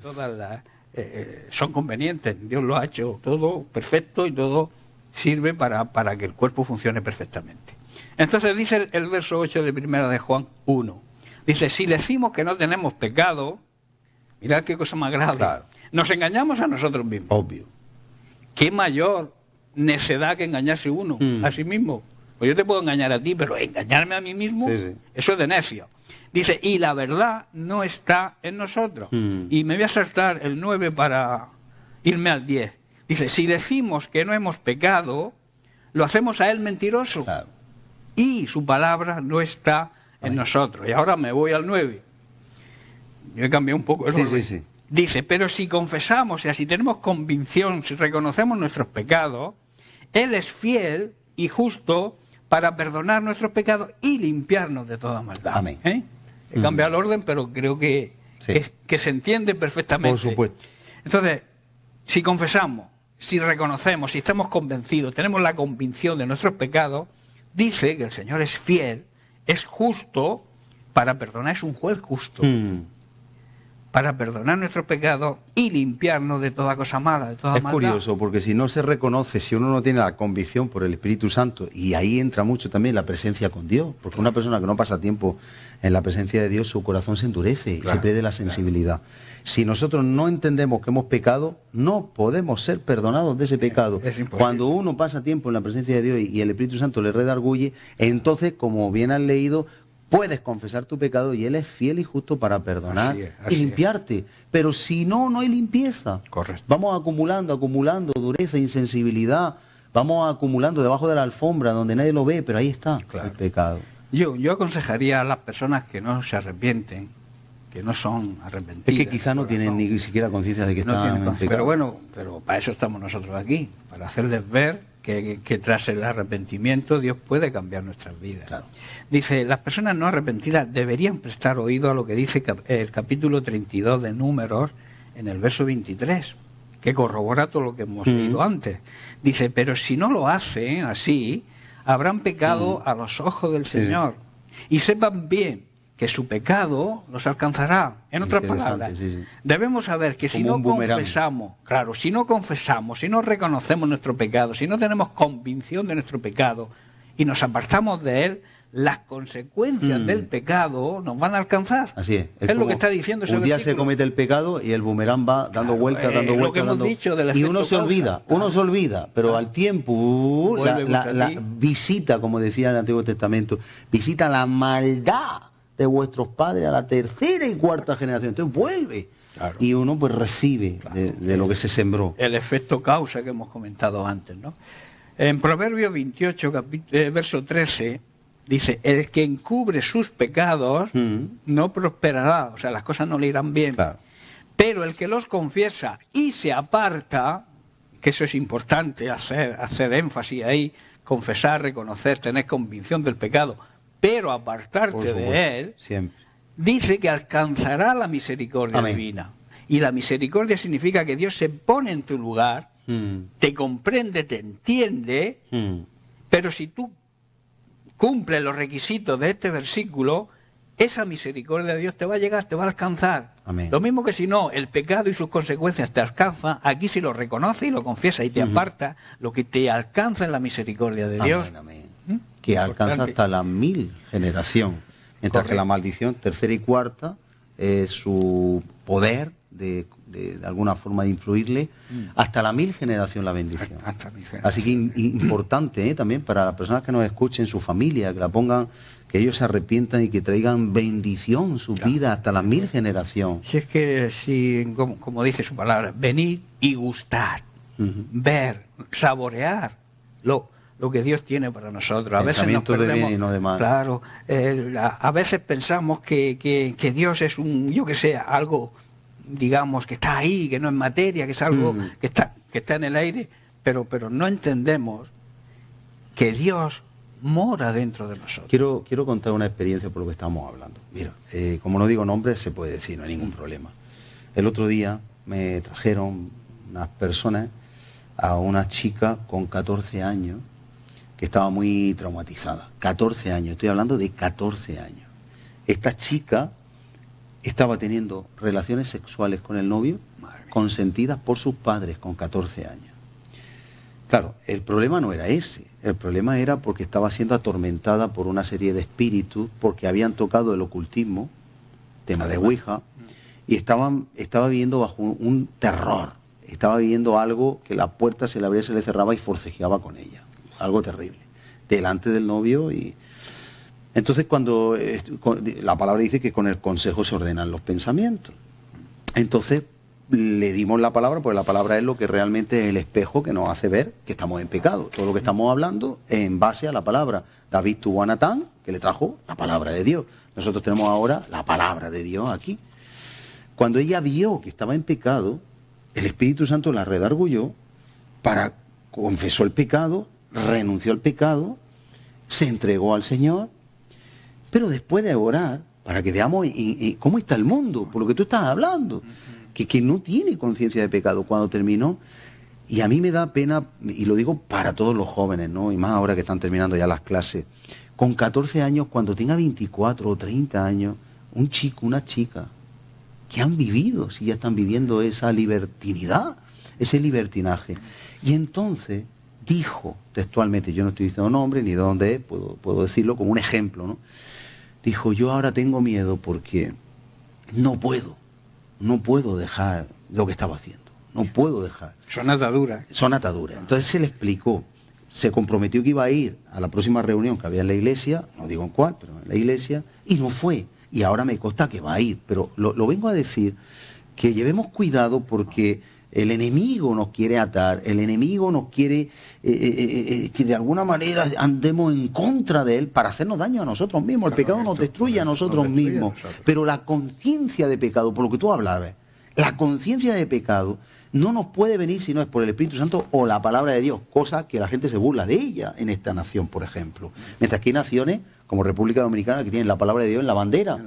son convenientes. Dios lo ha hecho todo perfecto y todo sirve para que el cuerpo funcione perfectamente. Entonces dice el verso 8 de Primera de Juan 1. Dice, si decimos que no tenemos pecado, mirad qué cosa más grave. Claro. Nos engañamos a nosotros mismos. Obvio. ¿Qué mayor necedad que engañarse uno a sí mismo? Pues yo te puedo engañar a ti, pero engañarme a mí mismo, Sí. eso es de necio. Dice, y la verdad no está en nosotros. Y me voy a saltar el 9 para irme al 10. Dice, si decimos que no hemos pecado, lo hacemos a él mentiroso. Claro. Y su palabra no está en nosotros. Y ahora me voy al 9. Yo he cambiado un poco el orden. Sí. Dice, pero si confesamos, o sea, si tenemos convicción, si reconocemos nuestros pecados, Él es fiel y justo para perdonar nuestros pecados y limpiarnos de toda maldad. Amén. He cambiado el orden, pero creo que se entiende perfectamente. Por supuesto. Entonces, si confesamos, si reconocemos, si estamos convencidos, tenemos la convicción de nuestros pecados, dice que el Señor es fiel, es justo para perdonar, es un juez justo. Para perdonar nuestros pecados y limpiarnos de toda cosa mala, de toda Es maldad. curioso, porque si no se reconoce, si uno no tiene la convicción por el Espíritu Santo, y ahí entra mucho también la presencia con Dios, porque una persona que no pasa tiempo en la presencia de Dios, su corazón se endurece y se pierde la sensibilidad. Si nosotros no entendemos que hemos pecado, no podemos ser perdonados de ese pecado. Es imposible. Cuando uno pasa tiempo en la presencia de Dios y el Espíritu Santo le redarguye, entonces, como bien has leído, puedes confesar tu pecado y Él es fiel y justo para perdonar Así es, y así es. limpiarte. Pero si no, no hay limpieza. Correcto. Vamos acumulando dureza, insensibilidad. Vamos acumulando debajo de la alfombra donde nadie lo ve, pero ahí está el pecado. Yo aconsejaría a las personas que no se arrepienten, que no son arrepentidas. Es que quizá no de tienen corazón, ni siquiera conciencia de que no están tienen en conciencia. pecado. Pero bueno, pero para eso estamos nosotros aquí, para hacerles ver que tras el arrepentimiento Dios puede cambiar nuestras vidas. Claro. Dice, las personas no arrepentidas deberían prestar oído a lo que dice el capítulo 32 de Números, en el verso 23, que corrobora todo lo que hemos leído antes. Dice, pero si no lo hacen así, habrán pecado a los ojos del Señor. Y sepan bien que su pecado los alcanzará. En otras palabras, debemos saber que si no confesamos, si no confesamos, si no reconocemos nuestro pecado, si no tenemos convicción de nuestro pecado y nos apartamos de él, las consecuencias del pecado nos van a alcanzar. Así es. Es lo que está diciendo ese un día versículo. se comete el pecado y el boomerang va dando vueltas, dando lo vueltas. que hemos dicho del y efecto uno se causa. olvida, pero al tiempo Vuelve la visita, como decía en el Antiguo Testamento, visita la maldad de vuestros padres a la tercera y cuarta generación. Entonces vuelve. Claro. Y uno pues recibe de lo que se sembró. El efecto causa que hemos comentado antes, ¿no? En Proverbios 28, verso 13, dice, el que encubre sus pecados no prosperará, o sea, las cosas no le irán bien. Claro. Pero el que los confiesa y se aparta, que eso es importante, hacer énfasis ahí, confesar, reconocer, tener convicción del pecado, pero apartarte de él, siempre. Dice que alcanzará la misericordia divina. Y la misericordia significa que Dios se pone en tu lugar, te comprende, te entiende, pero si tú cumples los requisitos de este versículo, esa misericordia de Dios te va a llegar, te va a alcanzar. Amén. Lo mismo que si no, el pecado y sus consecuencias te alcanzan, aquí si lo reconoces y lo confiesas y te apartas, lo que te alcanza es la misericordia de Dios. Amén. Que alcanza hasta la 1000 generación. Mientras que la maldición, tercera y cuarta, es su poder de alguna forma de influirle, hasta la 1000 generación la bendición. Hasta 1000 generación. Así que importante también para las personas que nos escuchen, su familia, que la pongan, que ellos se arrepientan y que traigan bendición su vida hasta la 1000 generación. Si es que, como dice su palabra, venid y gustad, ver, saborear lo que Dios tiene para nosotros. A veces nos perdemos, de bien y no de mal. Claro, a veces pensamos que Dios es algo, digamos, que está ahí, que no es materia, que es algo que está en el aire, pero no entendemos que Dios mora dentro de nosotros. Quiero contar una experiencia por lo que estamos hablando. Mira, como no digo nombres, se puede decir, no hay ningún problema. El otro día me trajeron unas personas a una chica con 14 años que estaba muy traumatizada. 14 años, estoy hablando de 14 años. Esta chica estaba teniendo relaciones sexuales con el novio, consentidas por sus padres con 14 años. Claro, el problema no era ese, el problema era porque estaba siendo atormentada por una serie de espíritus, porque habían tocado el ocultismo, tema de Ouija, y estaba viviendo bajo un terror, estaba viviendo algo que la puerta se le abría, se le cerraba y forcejeaba con ella. Algo terrible, delante del novio. Y entonces cuando la palabra dice que con el consejo se ordenan los pensamientos, entonces le dimos la palabra, porque la palabra es lo que realmente es el espejo que nos hace ver que estamos en pecado. Todo lo que estamos hablando es en base a la palabra. David tuvo a Natán, que le trajo la palabra de Dios. Nosotros tenemos ahora la palabra de Dios aquí. Cuando ella vio que estaba en pecado, el Espíritu Santo la redargulló, confesó el pecado, renunció al pecado, se entregó al Señor, pero después de orar, para que veamos cómo está el mundo, por lo que tú estás hablando, que no tiene conciencia de pecado, cuando terminó, y a mí me da pena, y lo digo para todos los jóvenes, ¿no? Y más ahora que están terminando ya las clases, con 14 años, cuando tenga 24 o 30 años, un chico, una chica, que han vivido, si ya están viviendo esa libertinidad, ese libertinaje. Y entonces dijo textualmente, yo no estoy diciendo nombre ni de dónde es, puedo decirlo como un ejemplo, ¿no? Dijo, yo ahora tengo miedo porque no puedo dejar lo que estaba haciendo, no puedo dejar. Son ataduras. Son ataduras. Entonces se le explicó, se comprometió que iba a ir a la próxima reunión que había en la iglesia, no digo en cuál, pero en la iglesia, y no fue. Y ahora me consta que va a ir, pero lo vengo a decir que llevemos cuidado porque el enemigo nos quiere atar, el enemigo nos quiere que de alguna manera andemos en contra de él para hacernos daño a nosotros mismos. El pecado nos destruye a nosotros mismos, pero la conciencia de pecado, por lo que tú hablabas, La conciencia de pecado no nos puede venir si no es por el Espíritu Santo o la palabra de Dios, cosa que la gente se burla de ella en esta nación, por ejemplo. Mientras que hay naciones, como República Dominicana, que tienen la palabra de Dios en la bandera,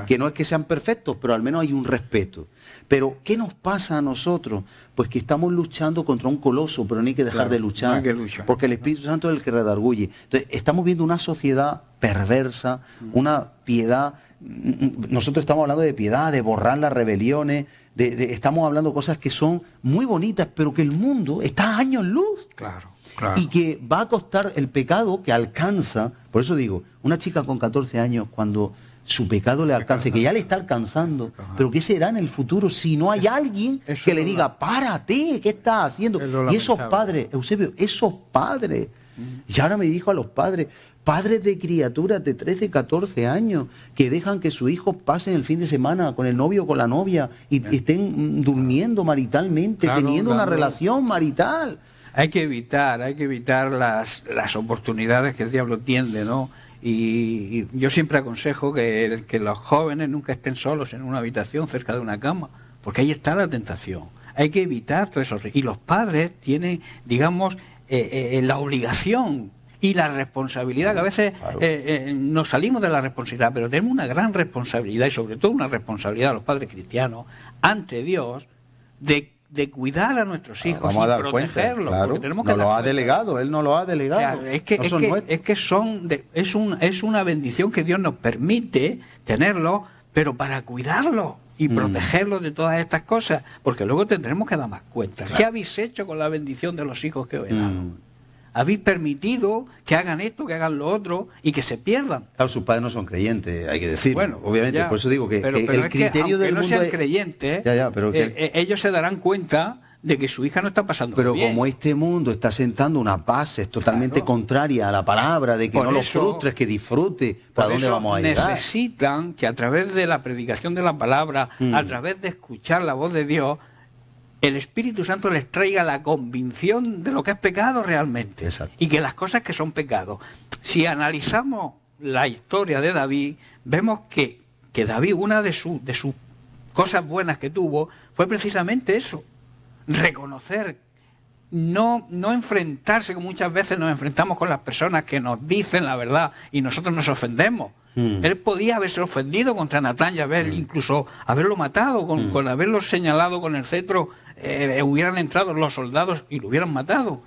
que no es que sean perfectos, pero al menos hay un respeto. Pero, ¿qué nos pasa a nosotros? Pues que estamos luchando contra un coloso, pero no hay que dejar de luchar, no hay que luchar. porque el Espíritu Santo es el que redarguye. Entonces, estamos viendo una sociedad perversa, una piedad. Nosotros estamos hablando de piedad, de borrar las rebeliones, estamos hablando de cosas que son muy bonitas, pero que el mundo está a años luz. Claro. Y que va a costar el pecado que alcanza. Por eso digo, una chica con 14 años, cuando su pecado le alcance, que ya le está alcanzando, pero ¿qué será en el futuro si no hay alguien que le diga, párate, ¿qué estás haciendo? Y esos padres, Eusebio, esos padres, y ahora me dijo a los padres de criaturas de 13, 14 años, que dejan que sus hijos pasen el fin de semana con el novio o con la novia y estén durmiendo maritalmente, teniendo una relación marital. Hay que evitar las oportunidades que el diablo tiende, ¿no? Y yo siempre aconsejo que los jóvenes nunca estén solos en una habitación cerca de una cama, porque ahí está la tentación. Hay que evitar todo eso. Y los padres tienen, digamos, la obligación y la responsabilidad, que a veces nos salimos de la responsabilidad, pero tenemos una gran responsabilidad, y sobre todo una responsabilidad a los padres cristianos, ante Dios, de cuidar a nuestros hijos. Vamos a dar y protegerlos. Cuenta, claro. Tenemos que nos lo ha delegado, Él nos lo ha delegado. O sea, es una bendición que Dios nos permite tenerlo, pero para cuidarlo y protegerlo de todas estas cosas, porque luego tendremos que dar más cuenta. Claro. ¿Qué habéis hecho con la bendición de los hijos que os he dado? Habéis permitido que hagan esto, que hagan lo otro y que se pierdan. Claro, sus padres no son creyentes, hay que decirlo. Bueno, obviamente, por eso digo que el criterio del mundo... mundo no sean creyentes, ellos se darán cuenta de que su hija no está pasando bien. Pero como este mundo está sentando unas bases totalmente contrarias a la palabra, de que por no lo frustres, que disfrute, ¿para dónde vamos a llegar? Necesitan que a través de la predicación de la palabra, a través de escuchar la voz de Dios, el Espíritu Santo les traiga la convicción de lo que es pecado realmente. Exacto. Y que las cosas que son pecado. Si analizamos la historia de David, vemos que David, una de sus cosas buenas que tuvo, fue precisamente eso. Reconocer, no enfrentarse, como muchas veces nos enfrentamos con las personas que nos dicen la verdad y nosotros nos ofendemos. Él podía haberse ofendido contra Natán y incluso haberlo matado, con haberlo señalado con el cetro, hubieran entrado los soldados y lo hubieran matado.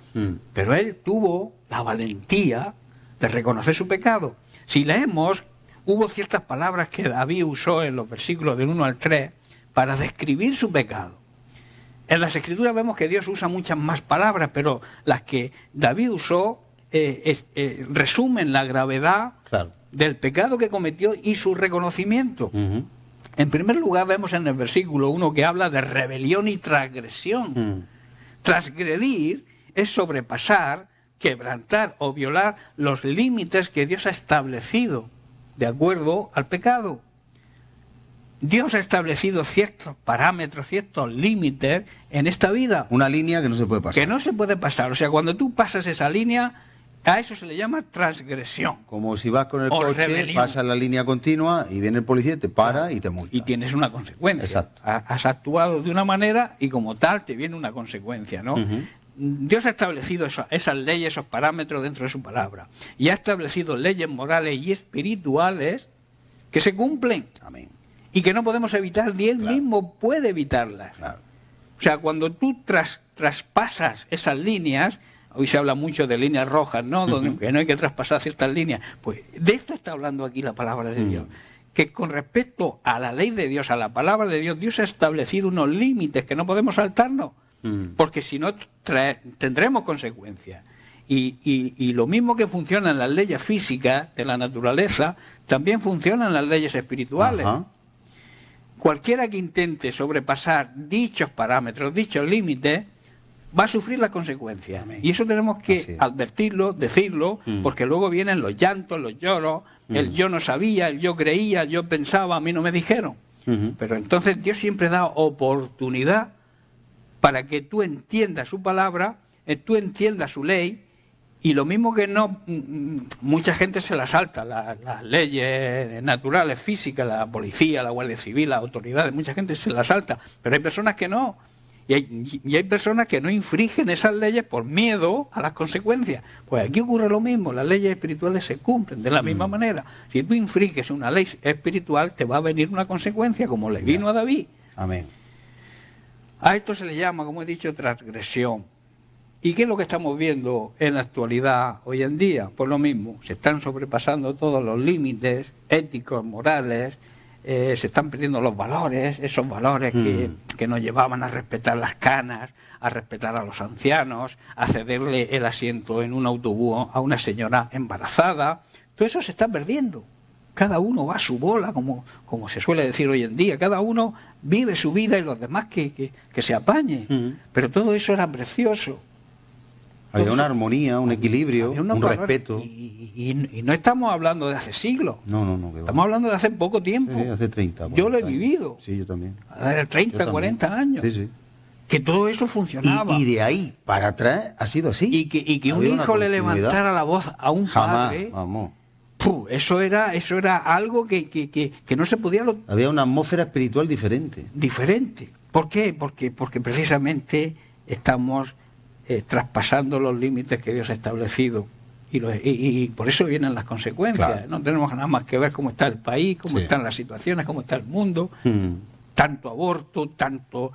Pero él tuvo la valentía de reconocer su pecado. Si leemos, hubo ciertas palabras que David usó en los versículos del 1 al 3 para describir su pecado. En las Escrituras vemos que Dios usa muchas más palabras, pero las que David usó resumen la gravedad del pecado que cometió y su reconocimiento. En primer lugar, vemos en el versículo 1 que habla de rebelión y transgresión. Transgredir es sobrepasar, quebrantar o violar los límites que Dios ha establecido de acuerdo al pecado. Dios ha establecido ciertos parámetros, ciertos límites en esta vida. Una línea que no se puede pasar. Que no se puede pasar. O sea, cuando tú pasas esa línea, a eso se le llama transgresión. Como si vas con el coche, rebelión. pasas la línea continua y viene el policía, te para y te multa. Y tienes una consecuencia. Exacto. Has actuado de una manera y como tal te viene una consecuencia, ¿no? Dios ha establecido esas leyes, esos parámetros dentro de su palabra. Y ha establecido leyes morales y espirituales que se cumplen. Amén. Y que no podemos evitar, ni él mismo puede evitarlas. Claro. O sea, cuando tú traspasas esas líneas, hoy se habla mucho de líneas rojas, ¿no? Donde que no hay que traspasar ciertas líneas. Pues de esto está hablando aquí la palabra de Dios. Que con respecto a la ley de Dios, a la palabra de Dios, Dios ha establecido unos límites que no podemos saltarnos. Porque si no, tendremos consecuencias. Y lo mismo que funciona en las leyes físicas de la naturaleza, también funcionan en las leyes espirituales. Ajá. Cualquiera que intente sobrepasar dichos parámetros, dichos límites, va a sufrir las consecuencias. Amén. Y eso tenemos que advertirlo, decirlo, porque luego vienen los llantos, los lloros, el yo no sabía, el yo creía, el yo pensaba, a mí no me dijeron. Pero entonces Dios siempre da oportunidad para que tú entiendas su palabra, tú entiendas su ley Y lo mismo que no, mucha gente se la salta, las leyes naturales, físicas, la policía, la Guardia Civil, las autoridades, mucha gente se la salta, pero hay personas que no. Y hay personas que no infringen esas leyes por miedo a las consecuencias. Pues aquí ocurre lo mismo, las leyes espirituales se cumplen de la misma manera. Si tú infringes una ley espiritual, te va a venir una consecuencia, como le vino a David. Amén. A esto se le llama, como he dicho, transgresión. ¿Y qué es lo que estamos viendo en la actualidad hoy en día? Pues lo mismo, se están sobrepasando todos los límites éticos, morales, se están perdiendo los valores, esos valores que nos llevaban a respetar las canas, a respetar a los ancianos, a cederle el asiento en un autobús a una señora embarazada. Todo eso se está perdiendo. Cada uno va a su bola, como se suele decir hoy en día. Cada uno vive su vida y los demás que se apañen. Pero todo eso era precioso. Había una armonía, un equilibrio, un respeto. Y no estamos hablando de hace siglos. No. Que Estamos va. hace hace poco tiempo. Hace 30. Yo lo he 40 años. vivido. Sí, yo también. 30, Yo también. 40 años. Sí. Que todo eso funcionaba. Y de ahí para atrás ha sido así. Y que Ha un habido una hijo le continuidad. levantara la voz a un Jamás, padre, vamos. eso era algo que no se podía Había una atmósfera espiritual diferente. diferente. ¿Por qué? Porque precisamente estamos traspasando los límites que Dios ha establecido. Y por eso vienen las consecuencias. Claro. No tenemos nada más que ver cómo está el país, cómo Sí. están las situaciones, cómo está el mundo. Tanto aborto, tanto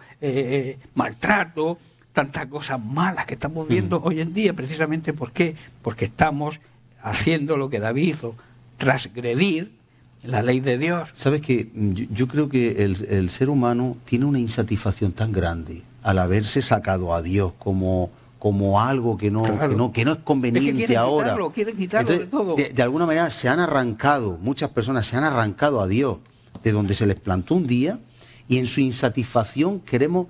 maltrato, tantas cosas malas que estamos viendo hoy en día. Precisamente ¿por qué? Porque estamos haciendo lo que David hizo, transgredir la ley de Dios. Sabes que yo creo que el ser humano tiene una insatisfacción tan grande al haberse sacado a Dios como algo que no es conveniente quieren ahora. Quieren quitarlo Entonces, de todo. De alguna manera muchas personas se han arrancado a Dios de donde se les plantó un día, y en su insatisfacción queremos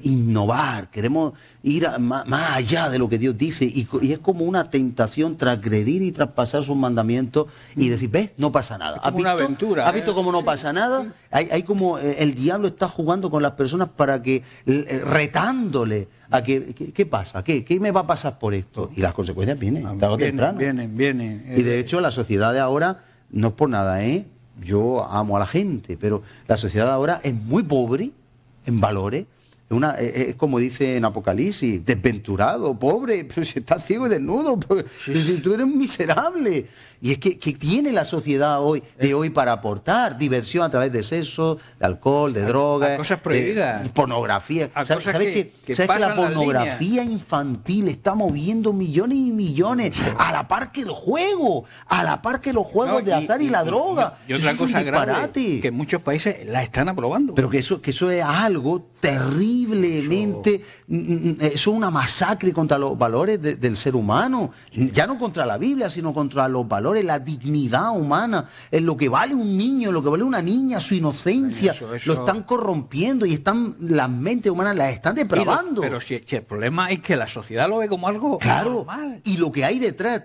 innovar, queremos ir más allá de lo que Dios dice, y es como una tentación transgredir y traspasar sus mandamientos y decir, ¿ves? No pasa nada. Es como una aventura, ¿Has visto cómo no pasa nada? Hay como el diablo está jugando con las personas para que, retándole a que, ¿qué pasa? ¿Qué me va a pasar por esto? Y las consecuencias vienen, tarde o temprano. Vienen. Y de hecho la sociedad de ahora, no es por nada, yo amo a la gente, pero la sociedad de ahora es muy pobre en valores. Es como dice en Apocalipsis, desventurado, pobre, pero si estás ciego y desnudo, pues, tú eres un miserable. Y es que tiene la sociedad de hoy para aportar diversión a través de sexo, de alcohol, de drogas, a cosas prohibidas, de pornografía. cosas ¿Sabes que la pasan las pornografía infantil está moviendo millones y millones a la par que el juego, de azar y la droga? Y otra Eso es cosa un grave, disparate. que muchos países la están aprobando. Pero que eso es algo terriblemente, eso es una masacre contra los valores del ser humano, ya no contra la Biblia, sino contra los valores, la dignidad humana, en lo que vale un niño, lo que vale una niña, su inocencia, Eso. lo están corrompiendo y las mentes humanas las están depravando. Pero si el problema es que la sociedad lo ve como algo normal. Y lo que hay detrás,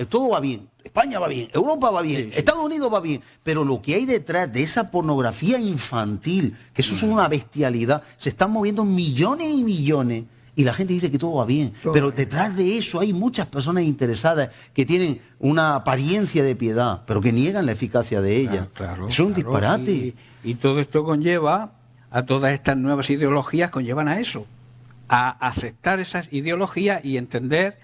todo va bien. España va bien, Europa va bien, Sí. Estados Unidos va bien, pero lo que hay detrás de esa pornografía infantil, que eso es una bestialidad, se están moviendo millones y millones y la gente dice que todo va bien, pero detrás de eso hay muchas personas interesadas que tienen una apariencia de piedad, pero que niegan la eficacia de ella. Claro, eso es un disparate. Y todo esto conlleva a todas estas nuevas ideologías, conllevan a eso, a aceptar esas ideologías y entender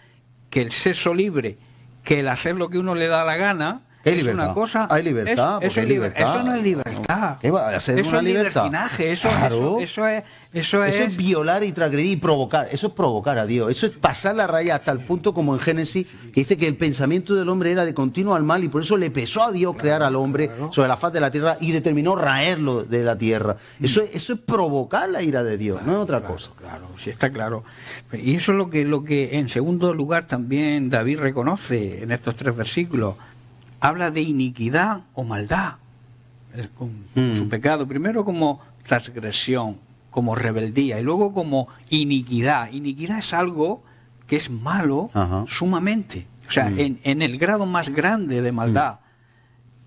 que el sexo libre, que el hacer lo que uno le da la gana, Hay es libertad. una cosa. Hay libertad, Eso porque hay libertad. Eso no es libertad. ¿Qué va a hacer Eso una es libertad? libertinaje. Claro. Eso es Eso es violar y transgredir y provocar. Eso es provocar a Dios. Eso es pasar la raya hasta el punto, como en Génesis, que dice que el pensamiento del hombre era de continuo al mal y por eso le pesó a Dios crear al hombre sobre la faz de la tierra y determinó raerlo de la tierra. Eso es provocar la ira de Dios, no es otra cosa. Claro, sí está claro. Y eso es lo que en segundo lugar también David reconoce en estos 3 versículos. Habla de iniquidad o maldad. Con su pecado. Primero como transgresión, como rebeldía, y luego como iniquidad. Iniquidad es algo que es malo sumamente. O sea, en el grado más grande de maldad.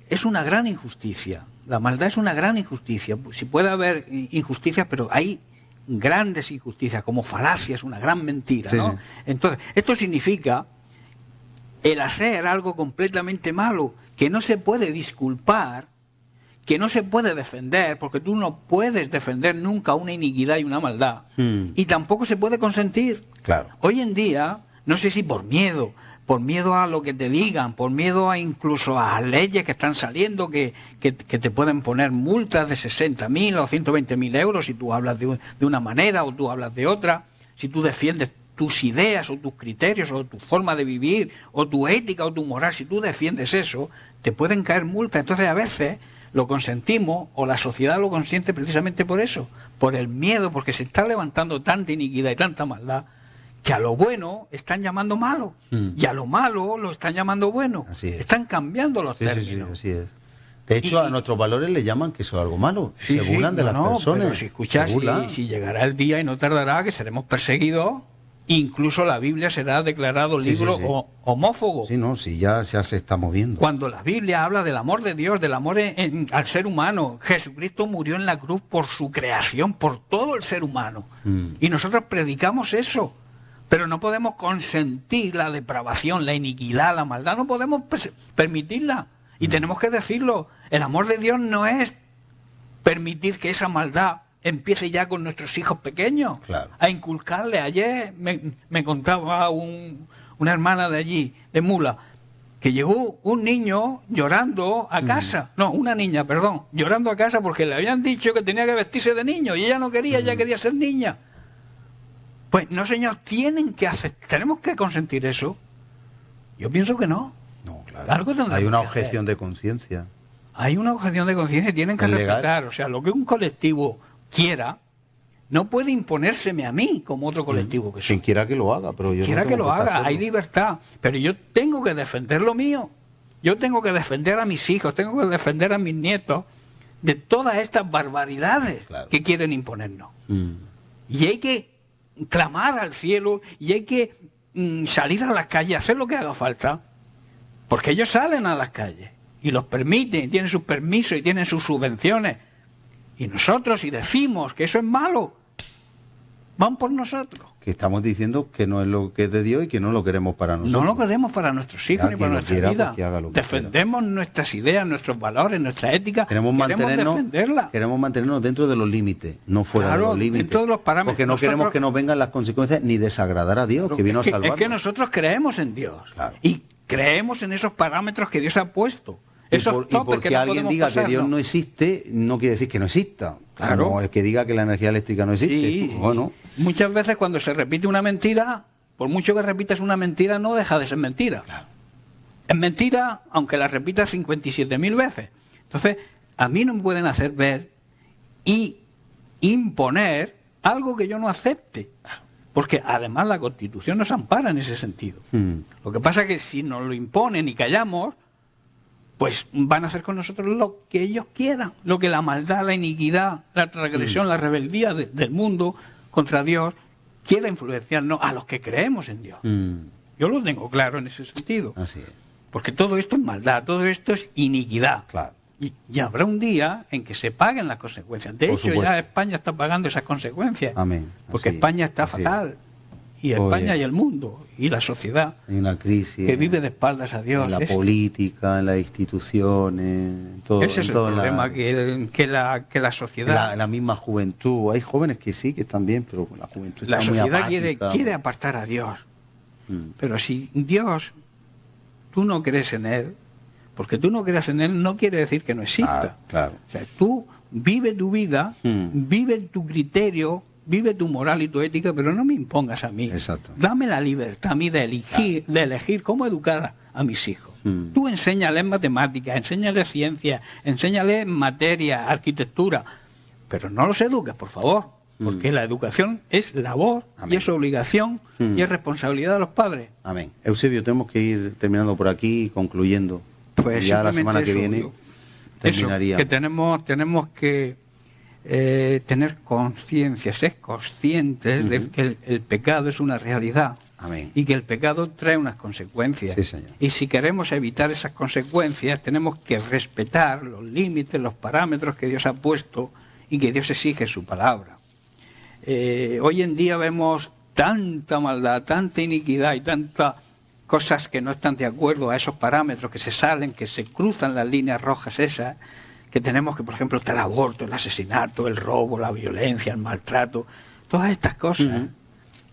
Es una gran injusticia. La maldad es una gran injusticia. Si puede haber injusticias, pero hay grandes injusticias, como falacias, una gran mentira, Sí, ¿no? sí. Entonces, esto significa el hacer algo completamente malo, que no se puede disculpar, que no se puede defender, porque tú no puedes defender nunca una iniquidad y una maldad, y tampoco se puede consentir. Claro. Hoy en día, no sé si por miedo a lo que te digan, por miedo a incluso a leyes que están saliendo que te pueden poner multas de 60.000 o 120.000 euros si tú hablas de una manera o tú hablas de otra, si tú defiendes tus ideas o tus criterios o tu forma de vivir o tu ética o tu moral, si tú defiendes eso, te pueden caer multas. Entonces a veces lo consentimos o la sociedad lo consiente precisamente por eso, por el miedo, porque se está levantando tanta iniquidad y tanta maldad que a lo bueno están llamando malo y a lo malo lo están llamando bueno. Así es. Están cambiando los Sí, términos. así es. De hecho, a nuestros valores le llaman que eso es algo malo. Sí, se burlan de las personas. Pero si escuchas, se burlan. si llegará el día y no tardará que seremos perseguidos, incluso la Biblia será declarado Sí, libro sí, sí. homófobo. Sí, no, si ya se está moviendo. Cuando la Biblia habla del amor de Dios, del amor al ser humano, Jesucristo murió en la cruz por su creación, por todo el ser humano. Y nosotros predicamos eso. Pero no podemos consentir la depravación, la iniquidad, la maldad, no podemos permitirla. Y tenemos que decirlo, el amor de Dios no es permitir que esa maldad empiece ya con nuestros hijos pequeños, Claro. a inculcarle. Ayer me contaba una hermana de allí, de Mula, que llegó un niño llorando a casa, una niña, perdón, llorando a casa porque le habían dicho que tenía que vestirse de niño y ella no quería, ella quería ser niña. Pues no, señor, tenemos que consentir eso. Yo pienso que no. No, claro. Algo tendremos Hay una que hacer. objeción de conciencia. Hay una objeción de conciencia y tienen que ¿Es legal? respetar. O sea, lo que un colectivo quiera no puede imponérseme a mí como otro colectivo que soy. Quien quiera que lo haga, pero yo Quiera no que tengo lo por qué haga, hay hacerlo. libertad. Pero yo tengo que defender lo mío. Yo tengo que defender a mis hijos, tengo que defender a mis nietos de todas estas barbaridades Claro. que quieren imponernos. Y hay que clamar al cielo y hay que salir a las calles, hacer lo que haga falta, porque ellos salen a las calles y los permiten, tienen sus permisos y tienen sus subvenciones. Y nosotros, si decimos que eso es malo, van por nosotros. Que estamos diciendo que no es lo que es de Dios y que no lo queremos para nosotros. No lo queremos para nuestros hijos Ya, ni quien para lo nuestra quiera, vida. pues que haga lo que Defendemos nuestras ideas, nuestros valores, nuestra ética. Queremos mantenernos dentro de los límites, no fuera Claro, de los límites. dentro de los parámetros. Porque no Nosotros- queremos que nos vengan las consecuencias ni desagradar a Dios, que vino a es salvarnos. que nosotros creemos en Dios. Claro. Y creemos en esos parámetros que Dios ha puesto. Esos Y topes porque que no alguien podemos diga que Dios pasarnos. no existe, no quiere decir que no exista. Claro. Como el que diga que la energía eléctrica no existe. Sí, Pues bueno, muchas veces cuando se repite una mentira, por mucho que repitas una mentira, no deja de ser mentira. Es mentira, aunque la repitas 57.000 veces. Entonces, a mí no me pueden hacer ver y imponer algo que yo no acepte. Porque además la Constitución nos ampara en ese sentido. Lo que pasa es que si nos lo imponen y callamos, pues van a hacer con nosotros lo que ellos quieran, lo que la maldad, la iniquidad, la transgresión, la rebeldía del mundo contra Dios quiera influenciarnos a los que creemos en Dios. Yo lo tengo claro en ese sentido, así es. porque todo esto es maldad, todo esto es iniquidad. Claro. Y habrá un día en que se paguen las consecuencias. De Por hecho, supuesto. ya España está pagando esas consecuencias. Amén. Porque Así es, España está así es. fatal. Y Oye. España y el mundo y la sociedad En una crisis. que vive de espaldas a Dios. En la Es- política, en las instituciones, en todo. ese es en el todo problema, la, que la sociedad, la misma juventud. Hay jóvenes que sí, que están bien, pero la juventud la está muy sociedad apática. quiere apartar a Dios. Mm. Pero si Dios, tú no crees en Él, porque tú no creas en Él no quiere decir que no exista. Claro, claro. O sea, tú vive tu vida, Mm. vive tu criterio, vive tu moral y tu ética, pero no me impongas a mí. Exacto. Dame la libertad a mí de elegir cómo educar a mis hijos. Mm. Tú enséñales matemáticas, enséñales ciencia, enséñales materia, arquitectura, pero no los eduques, por favor, porque la educación es labor Amén. y es obligación Mm. y es responsabilidad de los padres. Amén. Eusebio, tenemos que ir terminando por aquí y concluyendo. Pues Y ya la simplemente semana que eso, viene eso, terminaría. que tenemos que tener conciencia, ser conscientes de que el pecado es una realidad. Amén. Y que el pecado trae unas consecuencias. Sí, señor. Y si queremos evitar esas consecuencias, tenemos que respetar los límites, los parámetros que Dios ha puesto y que Dios exige en su palabra. Hoy en día vemos tanta maldad, tanta iniquidad y tanta cosas que no están de acuerdo a esos parámetros, que se salen, que se cruzan las líneas rojas esas, que tenemos que, por ejemplo, está el aborto, el asesinato, el robo, la violencia, el maltrato, todas estas cosas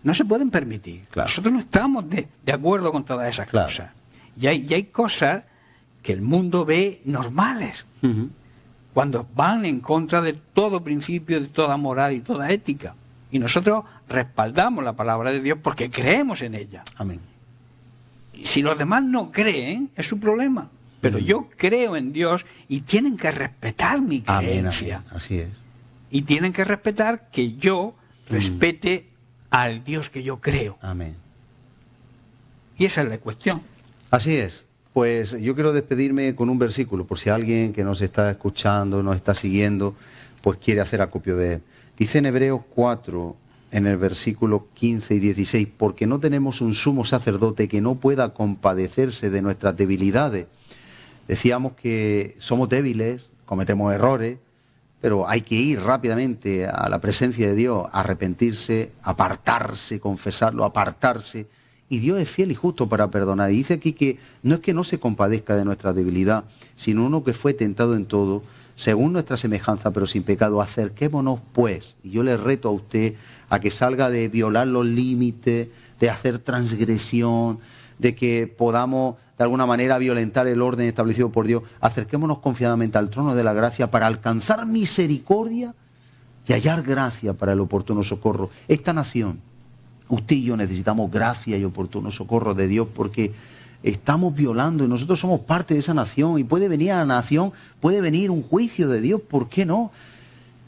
no se pueden permitir. Claro. Nosotros no estamos de acuerdo con todas esas Claro. cosas. Y hay cosas que el mundo ve normales, cuando van en contra de todo principio, de toda moral y toda ética. Y nosotros respaldamos la palabra de Dios porque creemos en ella. Amén. Y si los demás no creen, es su problema. Pero yo creo en Dios y tienen que respetar mi Amén, creencia. amén. Así es. Y tienen que respetar que yo respete al Dios que yo creo. Amén. Y esa es la cuestión. Así es. Pues yo quiero despedirme con un versículo, por si alguien que nos está escuchando, nos está siguiendo, pues quiere hacer acopio de él. Dice en Hebreos 4, en el versículo 15 y 16, porque no tenemos un sumo sacerdote que no pueda compadecerse de nuestras debilidades. Decíamos que somos débiles, cometemos errores, pero hay que ir rápidamente a la presencia de Dios, arrepentirse, apartarse, confesarlo, apartarse. Y Dios es fiel y justo para perdonar. Y dice aquí que no se compadezca de nuestra debilidad, sino uno que fue tentado en todo, según nuestra semejanza, pero sin pecado. Acerquémonos, pues, y yo le reto a usted a que salga de violar los límites, de hacer transgresión, de que podamos de alguna manera violentar el orden establecido por Dios. Acerquémonos confiadamente al trono de la gracia para alcanzar misericordia y hallar gracia para el oportuno socorro. Esta nación, usted y yo necesitamos gracia y oportuno socorro de Dios porque estamos violando y nosotros somos parte de esa nación y puede venir a la nación, puede venir un juicio de Dios, ¿por qué no?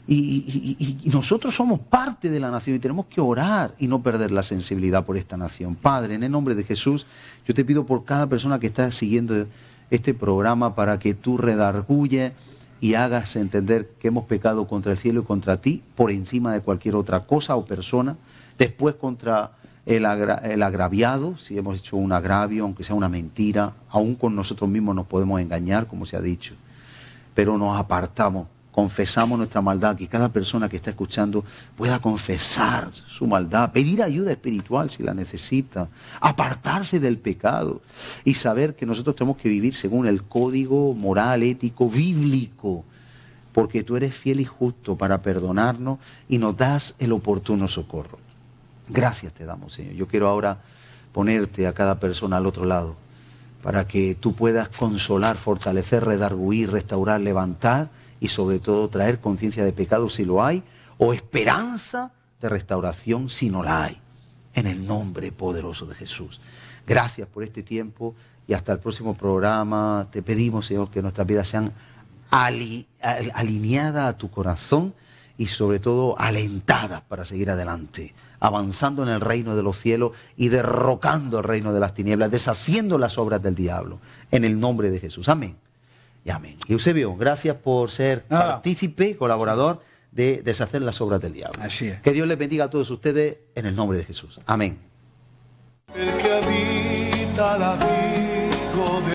Y nosotros somos parte de la nación y tenemos que orar y no perder la sensibilidad por esta nación. Padre, en el nombre de Jesús, yo te pido por cada persona que está siguiendo este programa para que tú redarguyes y hagas entender que hemos pecado contra el cielo y contra ti por encima de cualquier otra cosa o persona. Después contra el agraviado, si hemos hecho un agravio, aunque sea una mentira, aún con nosotros mismos nos podemos engañar, como se ha dicho. Pero nos apartamos, confesamos nuestra maldad, que cada persona que está escuchando pueda confesar su maldad, pedir ayuda espiritual si la necesita, apartarse del pecado y saber que nosotros tenemos que vivir según el código moral, ético, bíblico, porque tú eres fiel y justo para perdonarnos y nos das el oportuno socorro. Gracias te damos, Señor. Yo quiero ahora ponerte a cada persona al otro lado para que tú puedas consolar, fortalecer, redarguir, restaurar, levantar y sobre todo traer conciencia de pecado si lo hay o esperanza de restauración si no la hay. En el nombre poderoso de Jesús. Gracias por este tiempo y hasta el próximo programa. Te pedimos, Señor, que nuestras vidas sean alineadas a tu corazón y sobre todo alentadas para seguir adelante, avanzando en el reino de los cielos y derrocando el reino de las tinieblas, deshaciendo las obras del diablo, en el nombre de Jesús. Amén y amén. Y Eusebio, gracias por ser partícipe y colaborador de deshacer las obras del diablo. Así es. Que Dios les bendiga a todos ustedes en el nombre de Jesús. Amén. El que habita al abrigo de